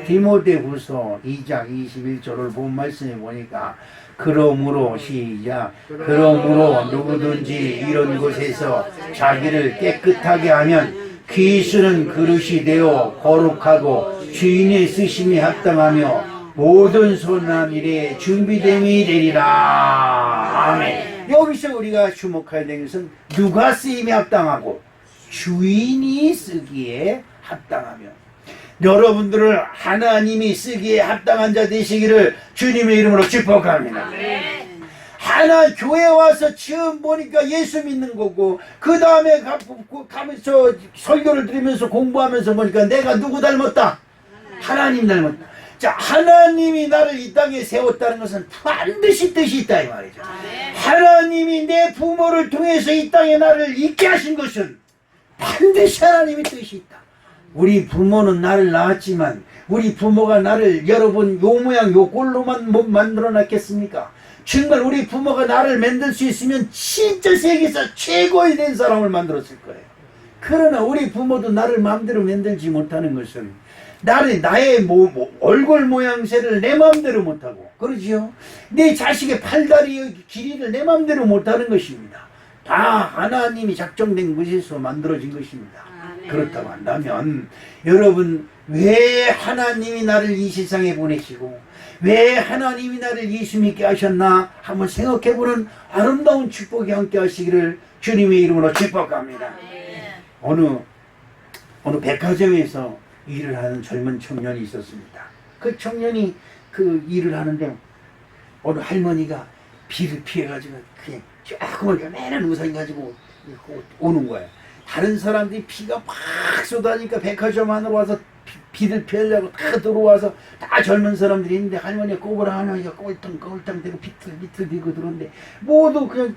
디모데후서 2장 21절을 본 말씀에 보니까 그러므로 시작 그러므로 누구든지 이런 곳에서 자기를 깨끗하게 하면 귀수는 그릇이 되어 거룩하고 주인의 쓰심이 합당하며 모든 선한 일에 준비됨이 되리라. 아멘. 여기서 우리가 주목해야 되는 것은 누가 쓰임에 합당하고 주인이 쓰기에 합당하며 여러분들을 하나님이 쓰기에 합당한 자 되시기를 주님의 이름으로 축복합니다. 교회 와서 처음 보니까 예수 믿는 거고 그 다음에 가면서 설교를 들으면서 공부하면서 보니까 내가 누구 닮았다? 하나님 닮았다. 자, 하나님이 나를 이 땅에 세웠다는 것은 반드시 뜻이 있다 이 말이죠. 하나님이 내 부모를 통해서 이 땅에 나를 있게 하신 것은 반드시 하나님의 뜻이 있다. 우리 부모는 나를 낳았지만 우리 부모가 나를 여러분 요 모양 요 꼴로만 못 만들어 놨겠습니까? 정말 우리 부모가 나를 만들 수 있으면 진짜 세계에서 최고의 된 사람을 만들었을 거예요. 그러나 우리 부모도 나를 마음대로 만들지 못하는 것은 나의 얼굴 모양새를 내 마음대로 못하고 그러지요. 내 자식의 팔다리의 길이를 내 마음대로 못하는 것입니다. 다 하나님이 작정된 것에서 만들어진 것입니다. 그렇다고 한다면 여러분 왜 하나님이 나를 이 세상에 보내시고 왜 하나님이 나를 예수 믿게 하셨나 한번 생각해보는 아름다운 축복이 함께 하시기를 주님의 이름으로 축복합니다. 어느 백화점에서 일을 하는 젊은 청년이 있었습니다. 그 청년이 그 일을 하는데 어느 할머니가 비를 피해가지고 그냥 조그맣게 매는 우산 가지고 오는 거예요. 다른 사람들이 비가 막 쏟아지니까 백화점 안으로 와서 비를 피하려고 다 들어와서 다 젊은 사람들이 있는데 할머니가 꼬부랑 할머니가 꼴탕 대고 비틀비고 들어오는데 모두 그냥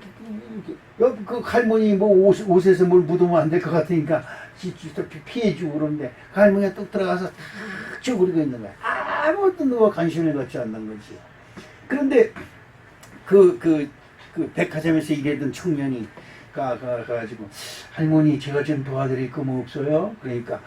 그 할머니 옷에서 뭘 묻으면 안 될 것 같으니까 피해주고 그러는데 그 할머니가 뚝 들어가서 탁 쭈그리고 있는 거야. 아무것도 누가 관심을 갖지 않는 거지. 그런데 그 그 백화점에서 일하던 청년이 가가지고 할머니 제가 좀 도와드릴 거 뭐 없어요? 그러니까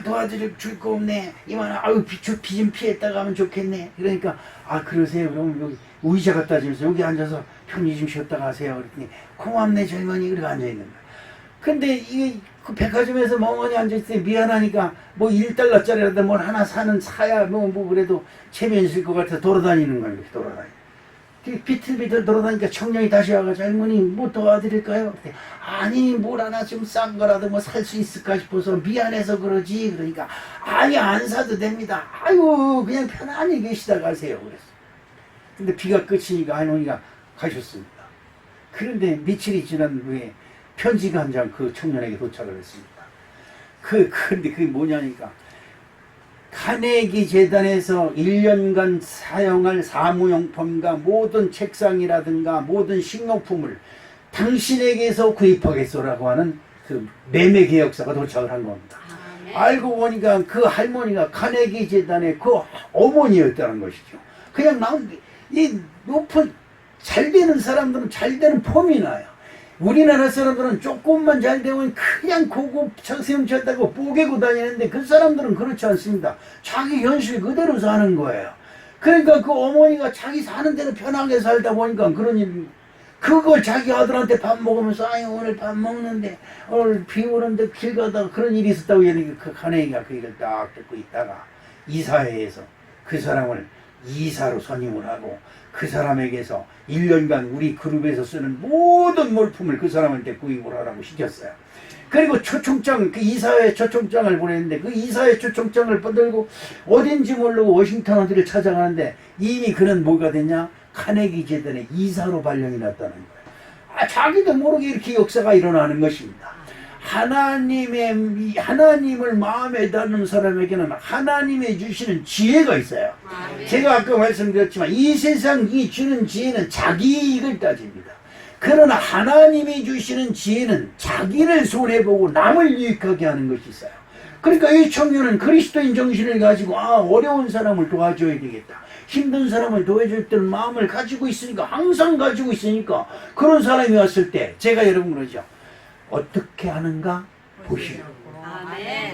도와줄 거 없네. 이만 아유 비 좀 피했다가 하면 좋겠네. 그러니까 그러세요. 그럼 여기 의자 갖다 주면서 여기 앉아서 편히 좀 쉬었다 가세요. 그랬더니 고맙네 젊은이 그러고 앉아 있는 거야. 근데 이게 그 백화점에서 멍하니 앉아있을 때 미안하니까 뭐 1달러짜리라도 뭘 하나 사야 뭐 그래도 체면 있을 것 같아서 돌아다니는 거야. 이렇게 돌아다니고. 비틀비틀 돌아다니까 청년이 다시 와가지고 할머니 뭐 도와드릴까요? 그랬더니 아니 뭘 하나 좀 싼 거라도 뭐 살 수 있을까 싶어서 미안해서 그러지. 그러니까 아니 안 사도 됩니다. 아유 그냥 편안히 계시다 가세요. 그랬어. 근데 비가 끝이니까 할머니가 가셨습니다. 그런데 며칠이 지난 후에 편지가 한 장 그 청년에게 도착을 했습니다. 근데 그게 뭐냐니까 카네기 재단에서 1년간 사용할 사무용품과 모든 책상이라든가 모든 식료품을 당신에게서 구입하겠소라고 하는 그 매매 계약서가 도착을 한 겁니다. 알고 보니까 그 할머니가 카네기 재단의 그 어머니였다는 것이죠. 그냥 이 높은 잘 되는 사람들은 잘 되는 폼이 나요. 우리나라 사람들은 조금만 잘 되면 그냥 고급 세움쳤다고 뽀개고 다니는데 그 사람들은 그렇지 않습니다. 자기 현실 그대로 사는 거예요. 그러니까 그 어머니가 자기 사는 대로 편하게 살다 보니까 그걸 자기 아들한테 밥 먹으면서 오늘 밥 먹는데 오늘 비 오는데 길 가다가 그런 일이 있었다고 얘기하니까 그 카네기가 그 얘기를 딱 듣고 있다가 이사회에서 그 사람을 이사로 선임을 하고 그 사람에게서 1년간 우리 그룹에서 쓰는 모든 물품을 그 사람한테 구입을 하라고 시켰어요. 그리고 초청장, 그 이사회 초청장을 보냈는데 그 이사회 초청장을 뻗들고 어딘지 모르고 워싱턴 어디를 찾아가는데 이미 그는 뭐가 됐냐? 카네기 재단의 이사로 발령이 났다는 거예요. 자기도 모르게 이렇게 역사가 일어나는 것입니다. 하나님을 마음에 담는 사람에게는 하나님이 주시는 지혜가 있어요. 제가 아까 말씀드렸지만 이 세상이 주는 지혜는 자기 이익을 따집니다. 그러나 하나님이 주시는 지혜는 자기를 손해보고 남을 유익하게 하는 것이 있어요. 그러니까 이 청년은 그리스도인 정신을 가지고 어려운 사람을 도와줘야 되겠다. 힘든 사람을 도와줄 때는 마음을 가지고 있으니까 항상 가지고 있으니까 그런 사람이 왔을 때 제가 여러분 그러죠. 어떻게 하는가 보시오.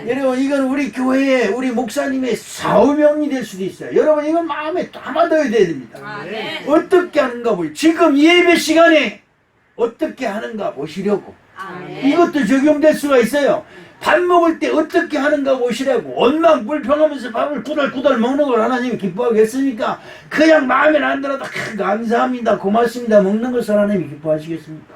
여러분 이건 우리 교회의 우리 목사님의 사명이 될 수도 있어요. 여러분 이건 마음에 담아둬야 됩니다. 어떻게 하는가 보시오. 지금 예배 시간에 어떻게 하는가 보시려고. 이것도 적용될 수가 있어요. 밥 먹을 때 어떻게 하는가 보시라고. 얼마나 불평하면서 밥을 구달구달 먹는 걸 하나님이 기뻐하겠습니까? 그냥 마음에 안 들어도 감사합니다 고맙습니다 먹는 것을 하나님이 기뻐하시겠습니까?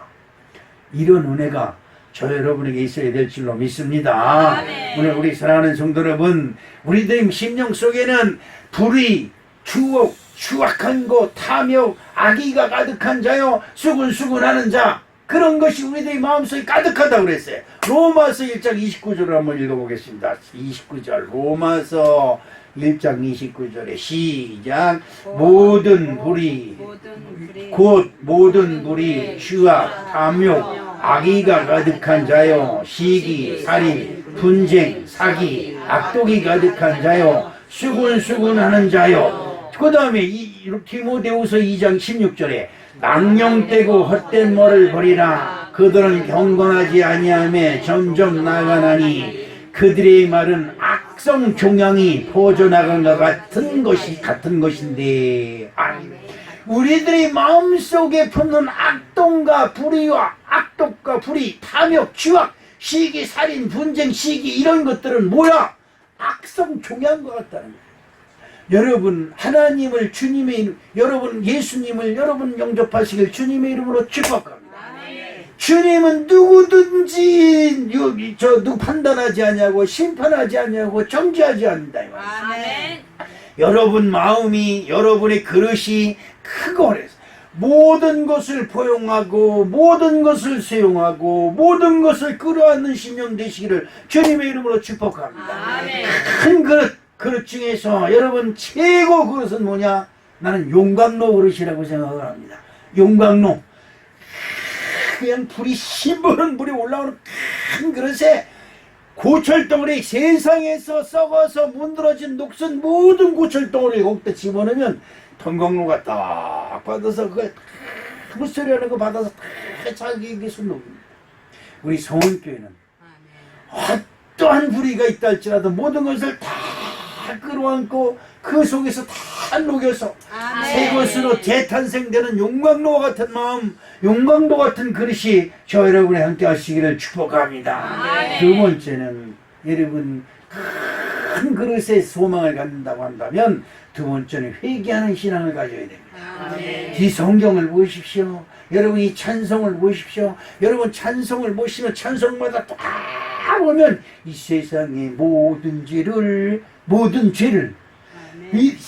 이런 은혜가 저 여러분에게 있어야 될 줄로 믿습니다. 오늘 우리 사랑하는 성도 여러분, 우리들의 심령 속에는 불의, 추억, 추악한 것, 탐욕, 악의가 가득한 자요, 수군수군하는 자, 그런 것이 우리들의 마음속에 가득하다고 그랬어요. 로마서 1장 29절을 한번 읽어보겠습니다. 29절 로마서 1장 29절에 시작. 모든 불의 곧 모든 불의, 추악, 탐욕, 악의가 가득한 자요, 시기, 살인, 분쟁, 사기, 악독이 가득한 자요, 수군수군하는 자요. 그 다음에 디모데후서 2장 16절에 낭령되고 헛된 말을 버리라. 그들은 경건하지 아니하며 점점 나아가나니 그들의 말은 악성 종양이 퍼져나간 것 같은 것인데. 우리들의 마음속에 품는 악동과 불의와 악독과 불의, 탐욕, 추악, 시기, 살인, 분쟁, 시기 이런 것들은 뭐야? 악성 종양과 같다는 거예요. 여러분 하나님을 주님의 이름, 여러분 예수님을 여러분 영접하시길 주님의 이름으로 축복합니다. 주님은 누구든지 누구 판단하지 않냐고 심판하지 않냐고 정죄하지 않는다. 여러분 마음이 여러분의 그릇이 크고 그래서 모든 것을 포용하고 모든 것을 수용하고 모든 것을 끌어안는 심령 되시기를 주님의 이름으로 축복합니다. 큰 그릇 중에서 여러분 최고 그릇은 뭐냐? 나는 용광로 그릇이라고 생각을 합니다. 용광로, 그냥 불이 심부름 불이 올라오는 큰 그릇에 고철덩어리, 세상에서 썩어서 문드러진 녹슨 모든 고철덩어리 거기다 집어넣으면 통광로가 딱 받아서 그걸 무소리 하는 거 받아서 다 자기에게 순록입니다. 우리 성원교회는 어떠한 불의가 있다 할지라도 모든 것을 다 끌어안고 그 속에서 다 녹여서 새 것으로 재탄생되는 용광로와 같은 마음, 용광로 같은 그릇이 저 여러분이 함께 하시기를 축복합니다. 두 번째는 여러분 큰 그릇에 소망을 갖는다고 한다면 두 번째는 회개하는 신앙을 가져야 됩니다. 이 성경을 보십시오. 여러분 이 찬송을 보십시오. 여러분 찬송을 보시면 찬송마다 다 보면 이 세상의 모든 죄를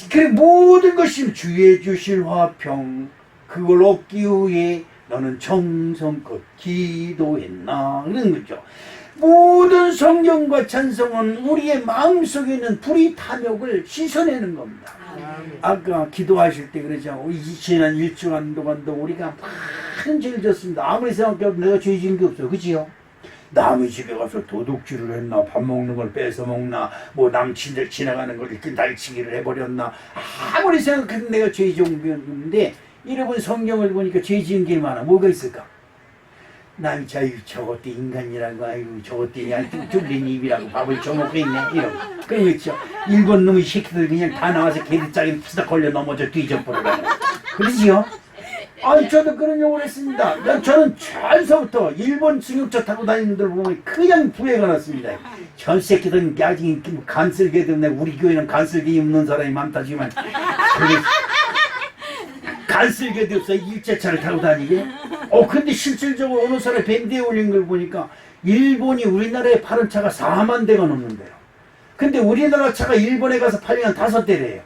그래 모든 것이 주의 주실 화평 그걸 얻기 위해 너는 정성껏 기도했나 이런 거죠. 모든 성경과 찬송은 우리의 마음속에 있는 불의 탐욕을 씻어내는 겁니다. 아까 기도하실 때 그러죠. 이 지난 일주간 동안도 우리가 많은 죄를 졌습니다. 아무리 생각해도 내가 죄 지은 게 없어요. 그치요? 남의 집에 가서 도둑질을 했나, 밥 먹는 걸 뺏어 먹나, 뭐 남친들 지나가는 걸 이렇게 날치기를 해버렸나, 아무리 생각해도 내가 죄 지은 게 없는데, 여러분 성경을 보니까 죄 지은 게 많아. 뭐가 있을까? 남이 저것도 인간이라고, 아이고 저것도 그냥 뚫린 입이라고 밥을 줘먹고 있네 이런 그런 거 있죠. 일본 놈의 새끼들 그냥 다 나와서 개들짝에 피다 걸려 넘어져 뒤져버리고 그러지요? 아니 저도 그런 욕을 했습니다. 저는 처음부터 일본 승용차 타고 다니는 들 보면 그냥 부해가 났습니다. 전 새끼들은 아직 간슬개 때문에 우리 교회는 간슬개 입는 사람이 많다지만 간슬개도 없어 일제차를 타고 다니게. 근데 실질적으로 어느 사람이 밴드에 올린 걸 보니까 일본이 우리나라에 파는 차가 4만 대가 넘는데요. 근데 우리나라 차가 일본에 가서 팔리면 5대래요.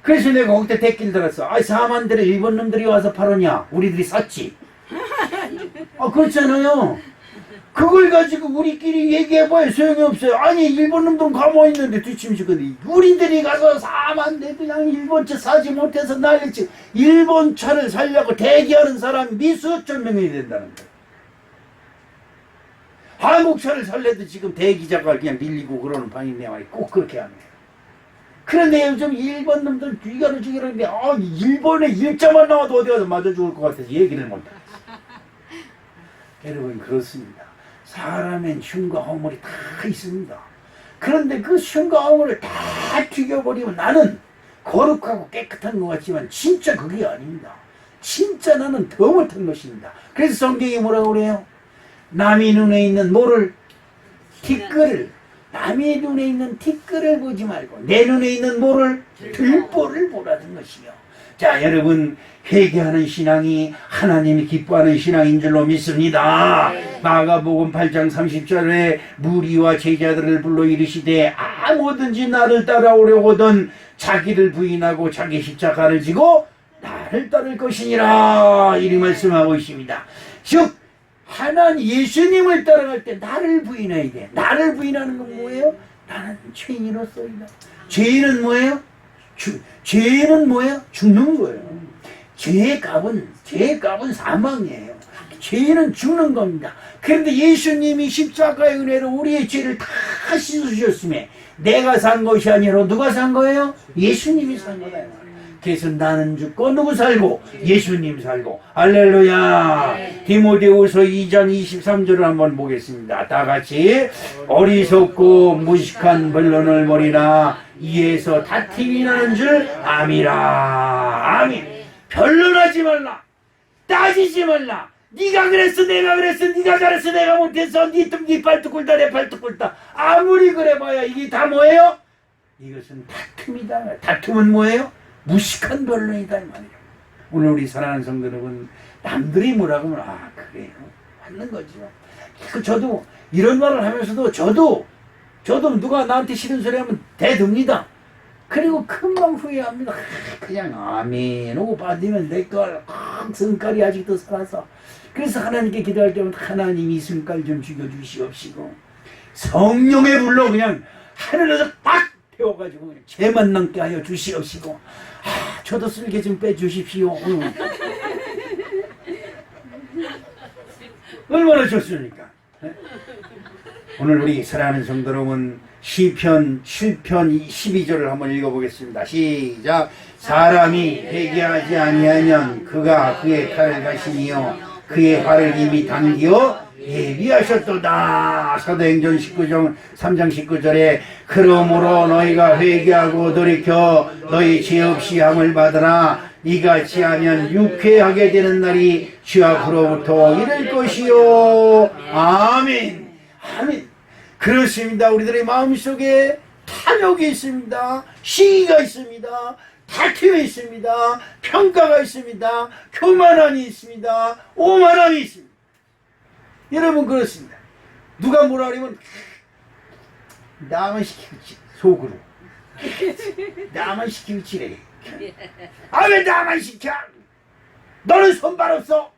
그래서 내가 거기다 댓글 달았어. 4만 대를 일본 놈들이 와서 팔았냐? 우리들이 샀지. 그렇잖아요. 그걸 가지고 우리끼리 얘기해봐야 소용이 없어요. 아니 일본 놈들은 가만히 있는데 뒤침지거든. 우리들이 가서 4만 대 그냥 일본 차 사지 못해서 난리치. 일본 차를 살려고 대기하는 사람이 미수천 명이 된다는 거예요. 한국 차를 살려도 지금 대기자가 그냥 밀리고 그러는 방이 내와요. 꼭 그렇게 합니다. 그런데 요즘 일본 놈들 귀가를 죽이는데 일본에 일자만 나와도 어디 가서 맞아 죽을 것 같아서 얘기를 못해. 여러분 그렇습니다. 사람엔 흉과 허물이 다 있습니다. 그런데 그 흉과 허물을 다 튀겨버리면 나는 거룩하고 깨끗한 것 같지만 진짜 그게 아닙니다. 진짜 나는 더 못한 것입니다. 그래서 성경이 뭐라고 그래요? 남의 눈에 있는 뭐를? 티끌을. 남의 눈에 있는 티끌을 보지 말고 내 눈에 있는 뭐를? 들보를 보라는 것이요. 자 여러분 회개하는 신앙이 하나님이 기뻐하는 신앙인 줄로 믿습니다. 마가복음 8장 30절에 무리와 제자들을 불러 이르시되 뭐든지 나를 따라오려거든 자기를 부인하고 자기 십자가를 지고 나를 따를 것이니라 이리 말씀하고 있습니다. 즉 하나님 예수님을 따라갈 때 나를 부인해야 돼. 나를 부인하는 건 뭐예요? 나는 죄인으로서이다. 죄인은 뭐예요? 죄는 뭐예요? 죽는 거예요. 죄의 값은 사망이에요. 죄는 죽는 겁니다. 그런데 예수님이 십자가의 은혜로 우리의 죄를 다 씻으셨음에 내가 산 것이 아니라 누가 산 거예요? 예수님이 산 거다. 그래서 나는 죽고 누구 살고? 예수님 살고. 할렐루야. 디모데후서 2장 23절을 한번 보겠습니다. 다 같이 어리석고 무식한 변론을 벌이나 이에서 다툼이 나는 줄 아미라. 아멘. 변론하지 말라. 따지지 말라. 네가 그랬어 내가 그랬어 네가 잘했어 내가 못했어 네 발톱 굴다 내 발톱 굴다 아무리 그래봐야 이게 다 뭐예요? 이것은 다툼이다. 다툼은 뭐예요? 무식한 변론이다 이 말이에요. 오늘 우리 사랑하는 성도 여러분 남들이 뭐라고 하면 그래요 맞는 거죠. 저도 이런 말을 하면서도 저도 누가 나한테 싫은 소리 하면 대듭니다. 그리고 금방 후회합니다. 그냥 아멘 하고 받으면 내걸 성깔이 아직도 살아서 그래서 하나님께 기도할 때마다 하나님 이 성깔 좀 죽여주시옵시고 성령의 불로 그냥 하늘에서 팍 태워가지고 그냥 죄만 남게 하여 주시옵시고 저도 쓸개 좀 빼주십시오. 얼마나 좋습니까? 오늘 우리 사랑하는 성도 여러분 시편 7편 12절을 한번 읽어보겠습니다. 시작. 사람이 회개하지 아니하면 그가 그의 칼을 가시니요 그의 활을 이미 당기어 예비하셨도다. 사도행전 19장 3장 19절에 그러므로 너희가 회개하고 돌이켜 너희 죄 없이 함을 받으라. 이같이 하면 유쾌하게 되는 날이 주 앞으로부터 이를 것이요. 아멘. 아멘. 그렇습니다. 우리들의 마음속에 탐욕이 있습니다. 시기가 있습니다. 다툼이 있습니다. 평가가 있습니다. 교만함이 있습니다. 오만함이 있습니다. 여러분 그렇습니다. 누가 뭐라 그러면 나만 시키고 속으로 나만 시키고 지래. 아 왜 나만 시켜? 너는 손발 없어?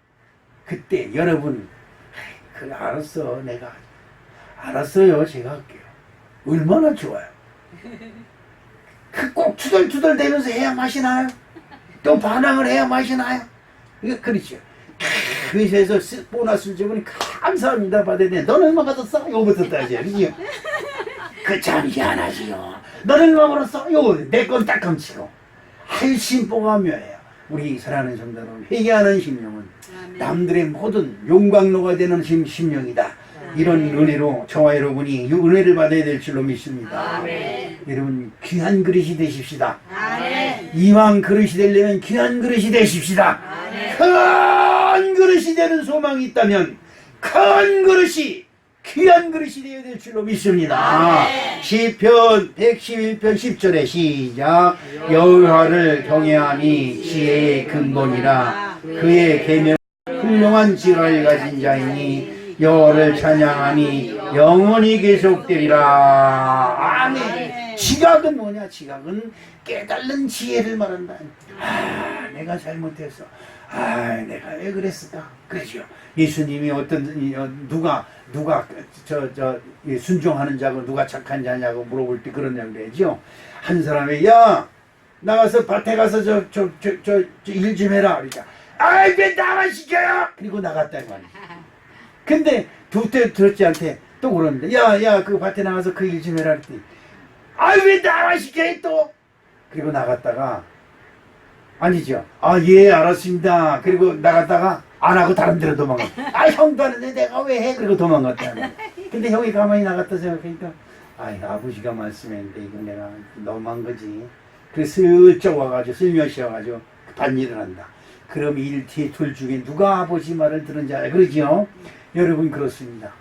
그때 여러분 그래 알았어. 내가 알았어요. 제가 할게요. 얼마나 좋아요. 그 꼭 투덜투덜 대면서 해야 맛이 나요? 또 반항을 해야 맛이 나요? 이거 그렇죠. 그래서 보너스를 주면 감사합니다 받아야 돼. 너는 얼마 받았어? 요거부터 따져요. 그죠? 그 참 희한하지요. 너는 얼마 벌었어? 요거 내 건 딱 감치고 할심보가 묘해요. 우리 사랑하는 성도 여러분, 회개하는 심령은 남들의 모든 용광로가 되는 심령이다. 이런 은혜로 저와 여러분이 이 은혜를 받아야 될 줄로 믿습니다. 아멘. 여러분 귀한 그릇이 되십시다. 아멘. 이왕 그릇이 되려면 귀한 그릇이 되십시다. 아멘. 큰 그릇이 되는 소망이 있다면 큰 그릇이 귀한 그릇이 되어야 될 줄로 믿습니다. 아멘. 시편 111편 10절에 시작. 여호와를 경외함이 지혜의 근본이라 그의 계명 훌륭한 지혜를 가진 자이니 여호와를 찬양함이 영원히 계속되리라. 아멘. 지각은 뭐냐? 지각은 깨달은 지혜를 말한다. 아, 내가 잘못했어. 아, 내가 왜 그랬을까? 그렇죠. 예수님이 누가 순종하는 자고 누가 착한 자냐고 물어볼 때 그런 얘기를 하죠. 한 사람이 야 나가서 밭에 가서 일 좀 해라. 그러니까 아이 왜 나만 시켜요? 그리고 나갔다 이 말이야. 근데 두때 들었지 않대 또 그러는데 야 그 밭에 나가서 그 일 좀 해라 그랬더니 아이 왜 나만 시켜요 또? 그리고 나갔다가 아니죠. 아 예 알았습니다. 그리고 나갔다가 안 하고 다른 데로 도망가. 아 형도 하는데 내가 왜 해? 그리고 도망갔다. 근데 형이 가만히 나갔다 생각하니까 아이 아버지가 말씀했는데 이거 내가 너무한 거지. 그래서 슬쩍 와가지고 슬며시 와가지고 밭일을 한다. 그럼 일티 둘 중에 누가 아버지 말을 들은지 알아요. 그러죠? 여러분 그렇습니다.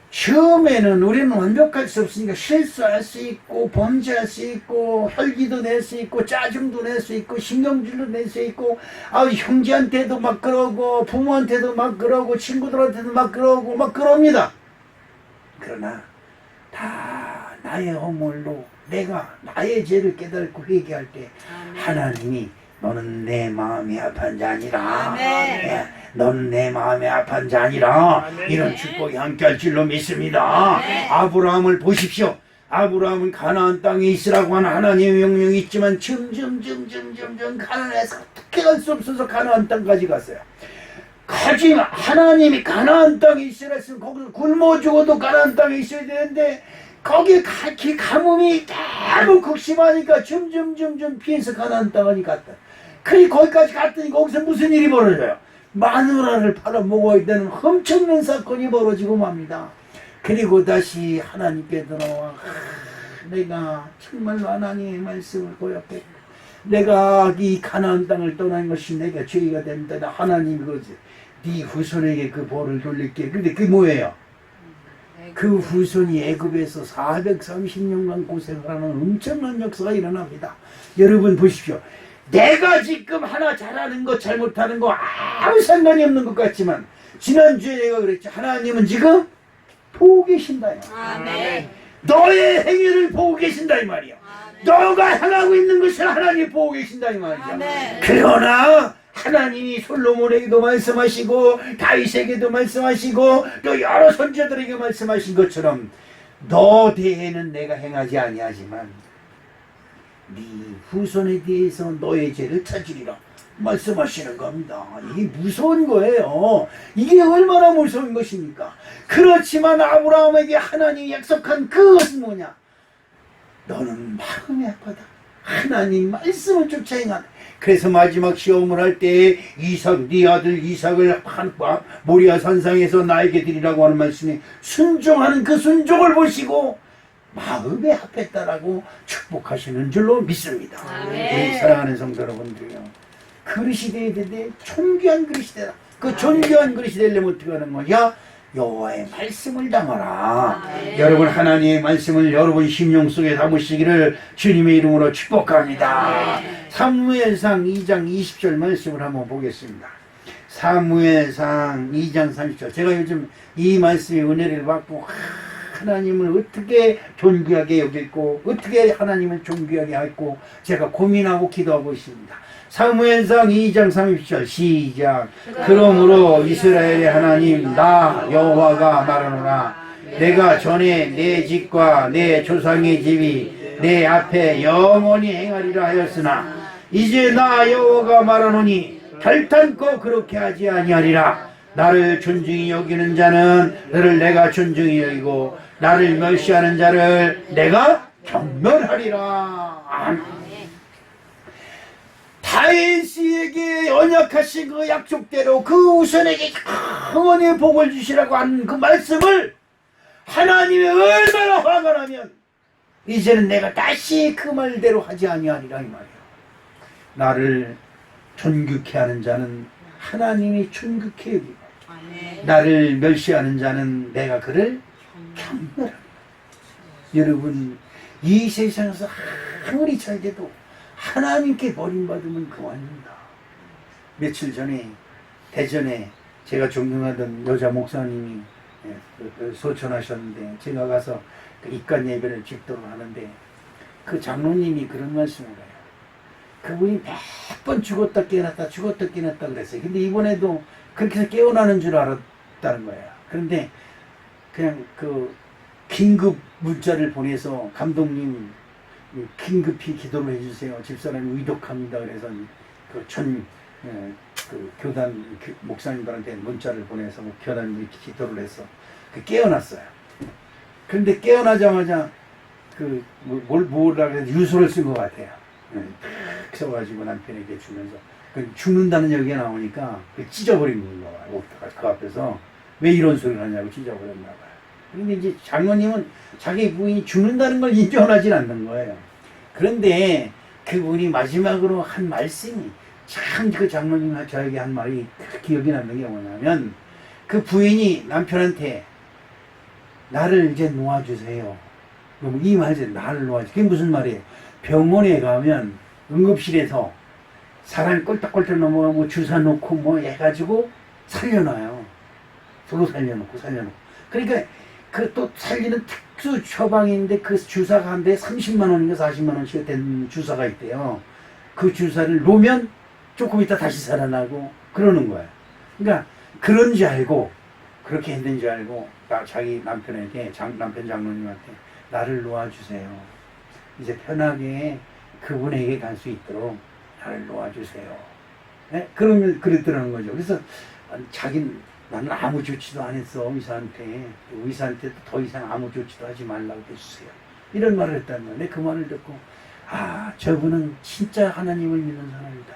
처음에는 우리는 완벽할 수 없으니까 실수할 수 있고 범죄할 수 있고 혈기도 낼 수 있고 짜증도 낼 수 있고 신경질도 낼 수 있고 형제한테도 막 그러고 부모한테도 막 그러고 친구들한테도 막 그러고 막 그럽니다. 그러나 다 나의 허물로 내가 나의 죄를 깨닫고 회개할 때 하나님이 너는 내 마음이 아픈 자니라. 예, 너는 내 마음이 아픈 자니라. 이런 축복이 함께할 줄로 믿습니다. 아브라함을 보십시오. 아브라함은 가나안 땅에 있으라고 하는 하나님의 명령이 있지만 점점 가나안에서 어떻게 갈 수 없어서 가나안 땅까지 갔어요. 하지만 하나님이 가나안 땅에 있으라 했으면 거기서 굶어 죽어도 가나안 땅에 있어야 되는데 거기 가뭄이 너무 극심하니까 점점 피해서 가나안 땅까지 갔다. 거기까지 갔더니 거기서 무슨 일이 벌어져요? 마누라를 팔아먹어야 되는 엄청난 사건이 벌어지고 맙니다. 그리고 다시 하나님께 들어와 내가 정말로 하나님의 말씀을 고역했고 내가 이 가나안 땅을 떠난 것이 내가 죄가 된다. 하나님이 그러지 네 후손에게 그 벌을 돌릴게. 근데 그게 뭐예요? 그 후손이 애굽에서 430년간 고생하는 엄청난 역사가 일어납니다. 여러분 보십시오. 내가 지금 하나 잘하는 거 잘못하는 거 아무 상관이 없는 것 같지만 지난주에 내가 그랬죠. 하나님은 지금 보고 계신다. 아멘. 너의 행위를 보고 계신다 이 말이야. 너가 향하고 있는 것을 하나님이 보고 계신다 이 말이죠. 아멘. 그러나 하나님이 솔로몬에게도 말씀하시고 다윗에게도 말씀하시고 또 여러 선지자들에게 말씀하신 것처럼 너 대해는 내가 행하지 아니하지만 네 후손에 대해서 너의 죄를 찾으리라 말씀하시는 겁니다. 이게 무서운 거예요. 이게 얼마나 무서운 것입니까? 그렇지만 아브라함에게 하나님이 약속한 그것은 뭐냐? 너는 마음이 아파다. 하나님 말씀을 쫓아 행하다. 그래서 마지막 시험을 할 때 이삭, 네 아들 이삭을 모리아 산상에서 나에게 드리라고 하는 말씀에 순종하는 그 순종을 보시고 마음에 합했다라고 축복하시는 줄로 믿습니다. 우리 사랑하는 성도 여러분들이요, 그릇이 되어야 되는데 존귀한 그릇이 되라. 그 존귀한 그릇이 되려면 어떻게 하는 거냐? 여호와의 말씀을 담아라. 여러분 하나님의 말씀을 여러분 심령 속에 담으시기를 주님의 이름으로 축복합니다. 사무엘상 2장 20절 말씀을 한번 보겠습니다. 사무엘상 2장 30절. 제가 요즘 이 말씀의 은혜를 받고 하나님을 어떻게 존귀하게 여겼고 어떻게 하나님을 존귀하게 했고 제가 고민하고 기도하고 있습니다. 사무엘상 2장 30절 시작. 그러므로 이스라엘의 하나님 나 여호와가 말하노라. 내가 전에 내 집과 내 조상의 집이 내 앞에 영원히 행하리라 하였으나 이제 나 여호와가 말하노니 결단코 그렇게 하지 아니하리라. 나를 존중히 여기는 자는 너를 내가 존중히 여기고 나를 멸시하는 자를 내가 경멸하리라. 아멘. 다윗에게 언약하신 그 약속대로 그 우선에게 영원히 복을 주시라고 하는 그 말씀을 하나님이 얼마나 화가 나면 이제는 내가 다시 그 말대로 하지 아니하리라 이 말이에요. 나를 존귀케 하는 자는 하나님이 존귀케 여기고 나를 멸시하는 자는 내가 그를 경멸하리라. 여러분 이 세상에서 아무리 잘 돼도 하나님께 버림받으면 그만입니다. 며칠 전에 대전에 제가 존경하던 여자 목사님이 소천하셨는데 제가 가서 입간 예배를 집도록 하는데 그 장로님이 그런 말씀을 해요. 그분이 100번 죽었다 깨어났다 죽었다 깨어났다 그랬어요. 근데 이번에도 그렇게 해서 깨어나는 줄 알았다는 거예요. 그런데 그냥 그 긴급 문자를 보내서 감독님 긴급히 기도를 해주세요. 집사람이 의독합니다. 그래서 그 교단 목사님들한테 문자를 보내서 교단이 기도를 해서 깨어났어요. 그런데 깨어나자마자 뭐라 그래서 유서를 쓴 것 같아요. 탁 써가지고 남편에게 주면서 죽는다는 얘기가 나오니까 찢어버린 거예요. 그 앞에서 왜 이런 소리를 하냐고 찢어버렸나 봐요. 그런데 이제 장로님은 자기 부인이 죽는다는 걸 인정하지 않는 거예요. 그런데 그분이 마지막으로 한 말씀이 참 그 장로님 저에게 한 말이 기억이 남는 게 뭐냐면 그 부인이 남편한테 나를 이제 놓아주세요. 이 말이 나를 놓아주세요. 그게 무슨 말이에요? 병원에 가면 응급실에서 사람 꼴딱꼴딱 넘어가고 주사 놓고 뭐 해가지고 살려놔요. 서로 살려놓고. 그러니까 그 또 살리는 특수 처방인데 그 주사가 한 대에 30만 원인가 40만 원씩 된 주사가 있대요. 그 주사를 놓으면 조금 있다 다시 살아나고 그러는 거예요. 그러니까 그런 줄 알고 그렇게 했는 줄 알고 자기 남편에게 남편 장로님한테 나를 놓아주세요. 이제 편하게 그분에게 갈 수 있도록 나를 놓아주세요. 네? 그러면 그랬더라는 거죠. 그래서 나는 아무 조치도 안 했어. 의사한테도 더 이상 아무 조치도 하지 말라고 해주세요. 이런 말을 했다는 거예요. 그 말을 듣고 저분은 진짜 하나님을 믿는 사람이다.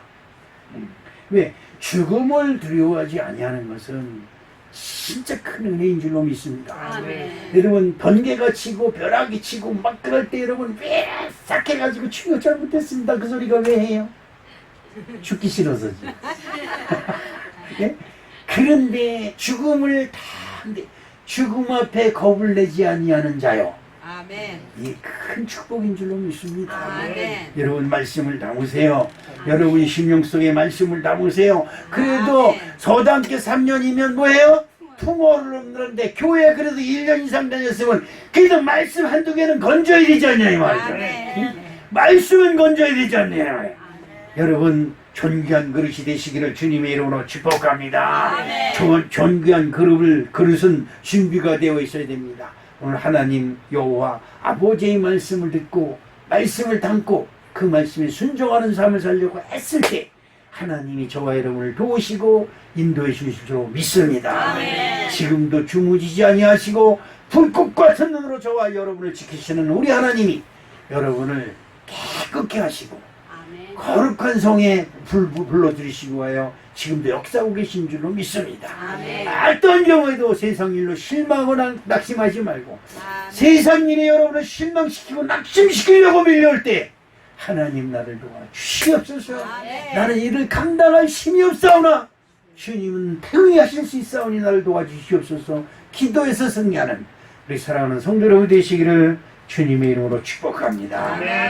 왜? 죽음을 두려워하지 아니하는 것은 진짜 큰 은혜인 줄로 믿습니다. 여러분 번개가 치고 벼락이 치고 막 그럴 때 여러분 왜 싹 해가지고 주여 잘못했습니다. 그 소리가 왜 해요? 죽기 싫어서지. 예? 그런데 죽음을 죽음 앞에 겁을 내지 아니하는 자요. 아멘. 이 큰 축복인 줄로 믿습니다. 아멘. 여러분 말씀을 담으세요. 여러분 심령 속에 말씀을 담으세요. 그래도 아멘. 서당께 3년이면 뭐예요? 풍어를 없는데 교회 그래도 1년 이상 다녔으면 그래도 말씀 한두 개는 건져야 되지 않냐 이 말이죠. 아멘. 말씀은 건져야 되지 않냐. 여러분 존귀한 그릇이 되시기를 주님의 이름으로 축복합니다. 존귀한 그릇은 준비가 되어 있어야 됩니다. 오늘 하나님 여호와 아버지의 말씀을 듣고 말씀을 담고 그 말씀에 순종하는 삶을 살려고 애쓸 때 하나님이 저와 여러분을 도우시고 인도해 주실 줄 믿습니다. 아멘. 지금도 주무지지 아니하시고 불꽃 같은 눈으로 저와 여러분을 지키시는 우리 하나님이 여러분을 깨끗게 하시고 아멘. 거룩한 성에 불러들이시고 하여 지금도 역사하고 계신 줄로 믿습니다. 아멘. 어떤 경우에도 세상 일로 실망하거나 낙심하지 말고 아멘. 세상 일에 여러분을 실망시키고 낙심시키려고 밀려올 때 하나님 나를 도와주시옵소서. 아멘. 나는 이를 감당할 힘이 없사오나 주님은 태응하실 수 있사오니 나를 도와주시옵소서. 기도해서 승리하는 우리 사랑하는 성도 여러분 되시기를 주님의 이름으로 축복합니다.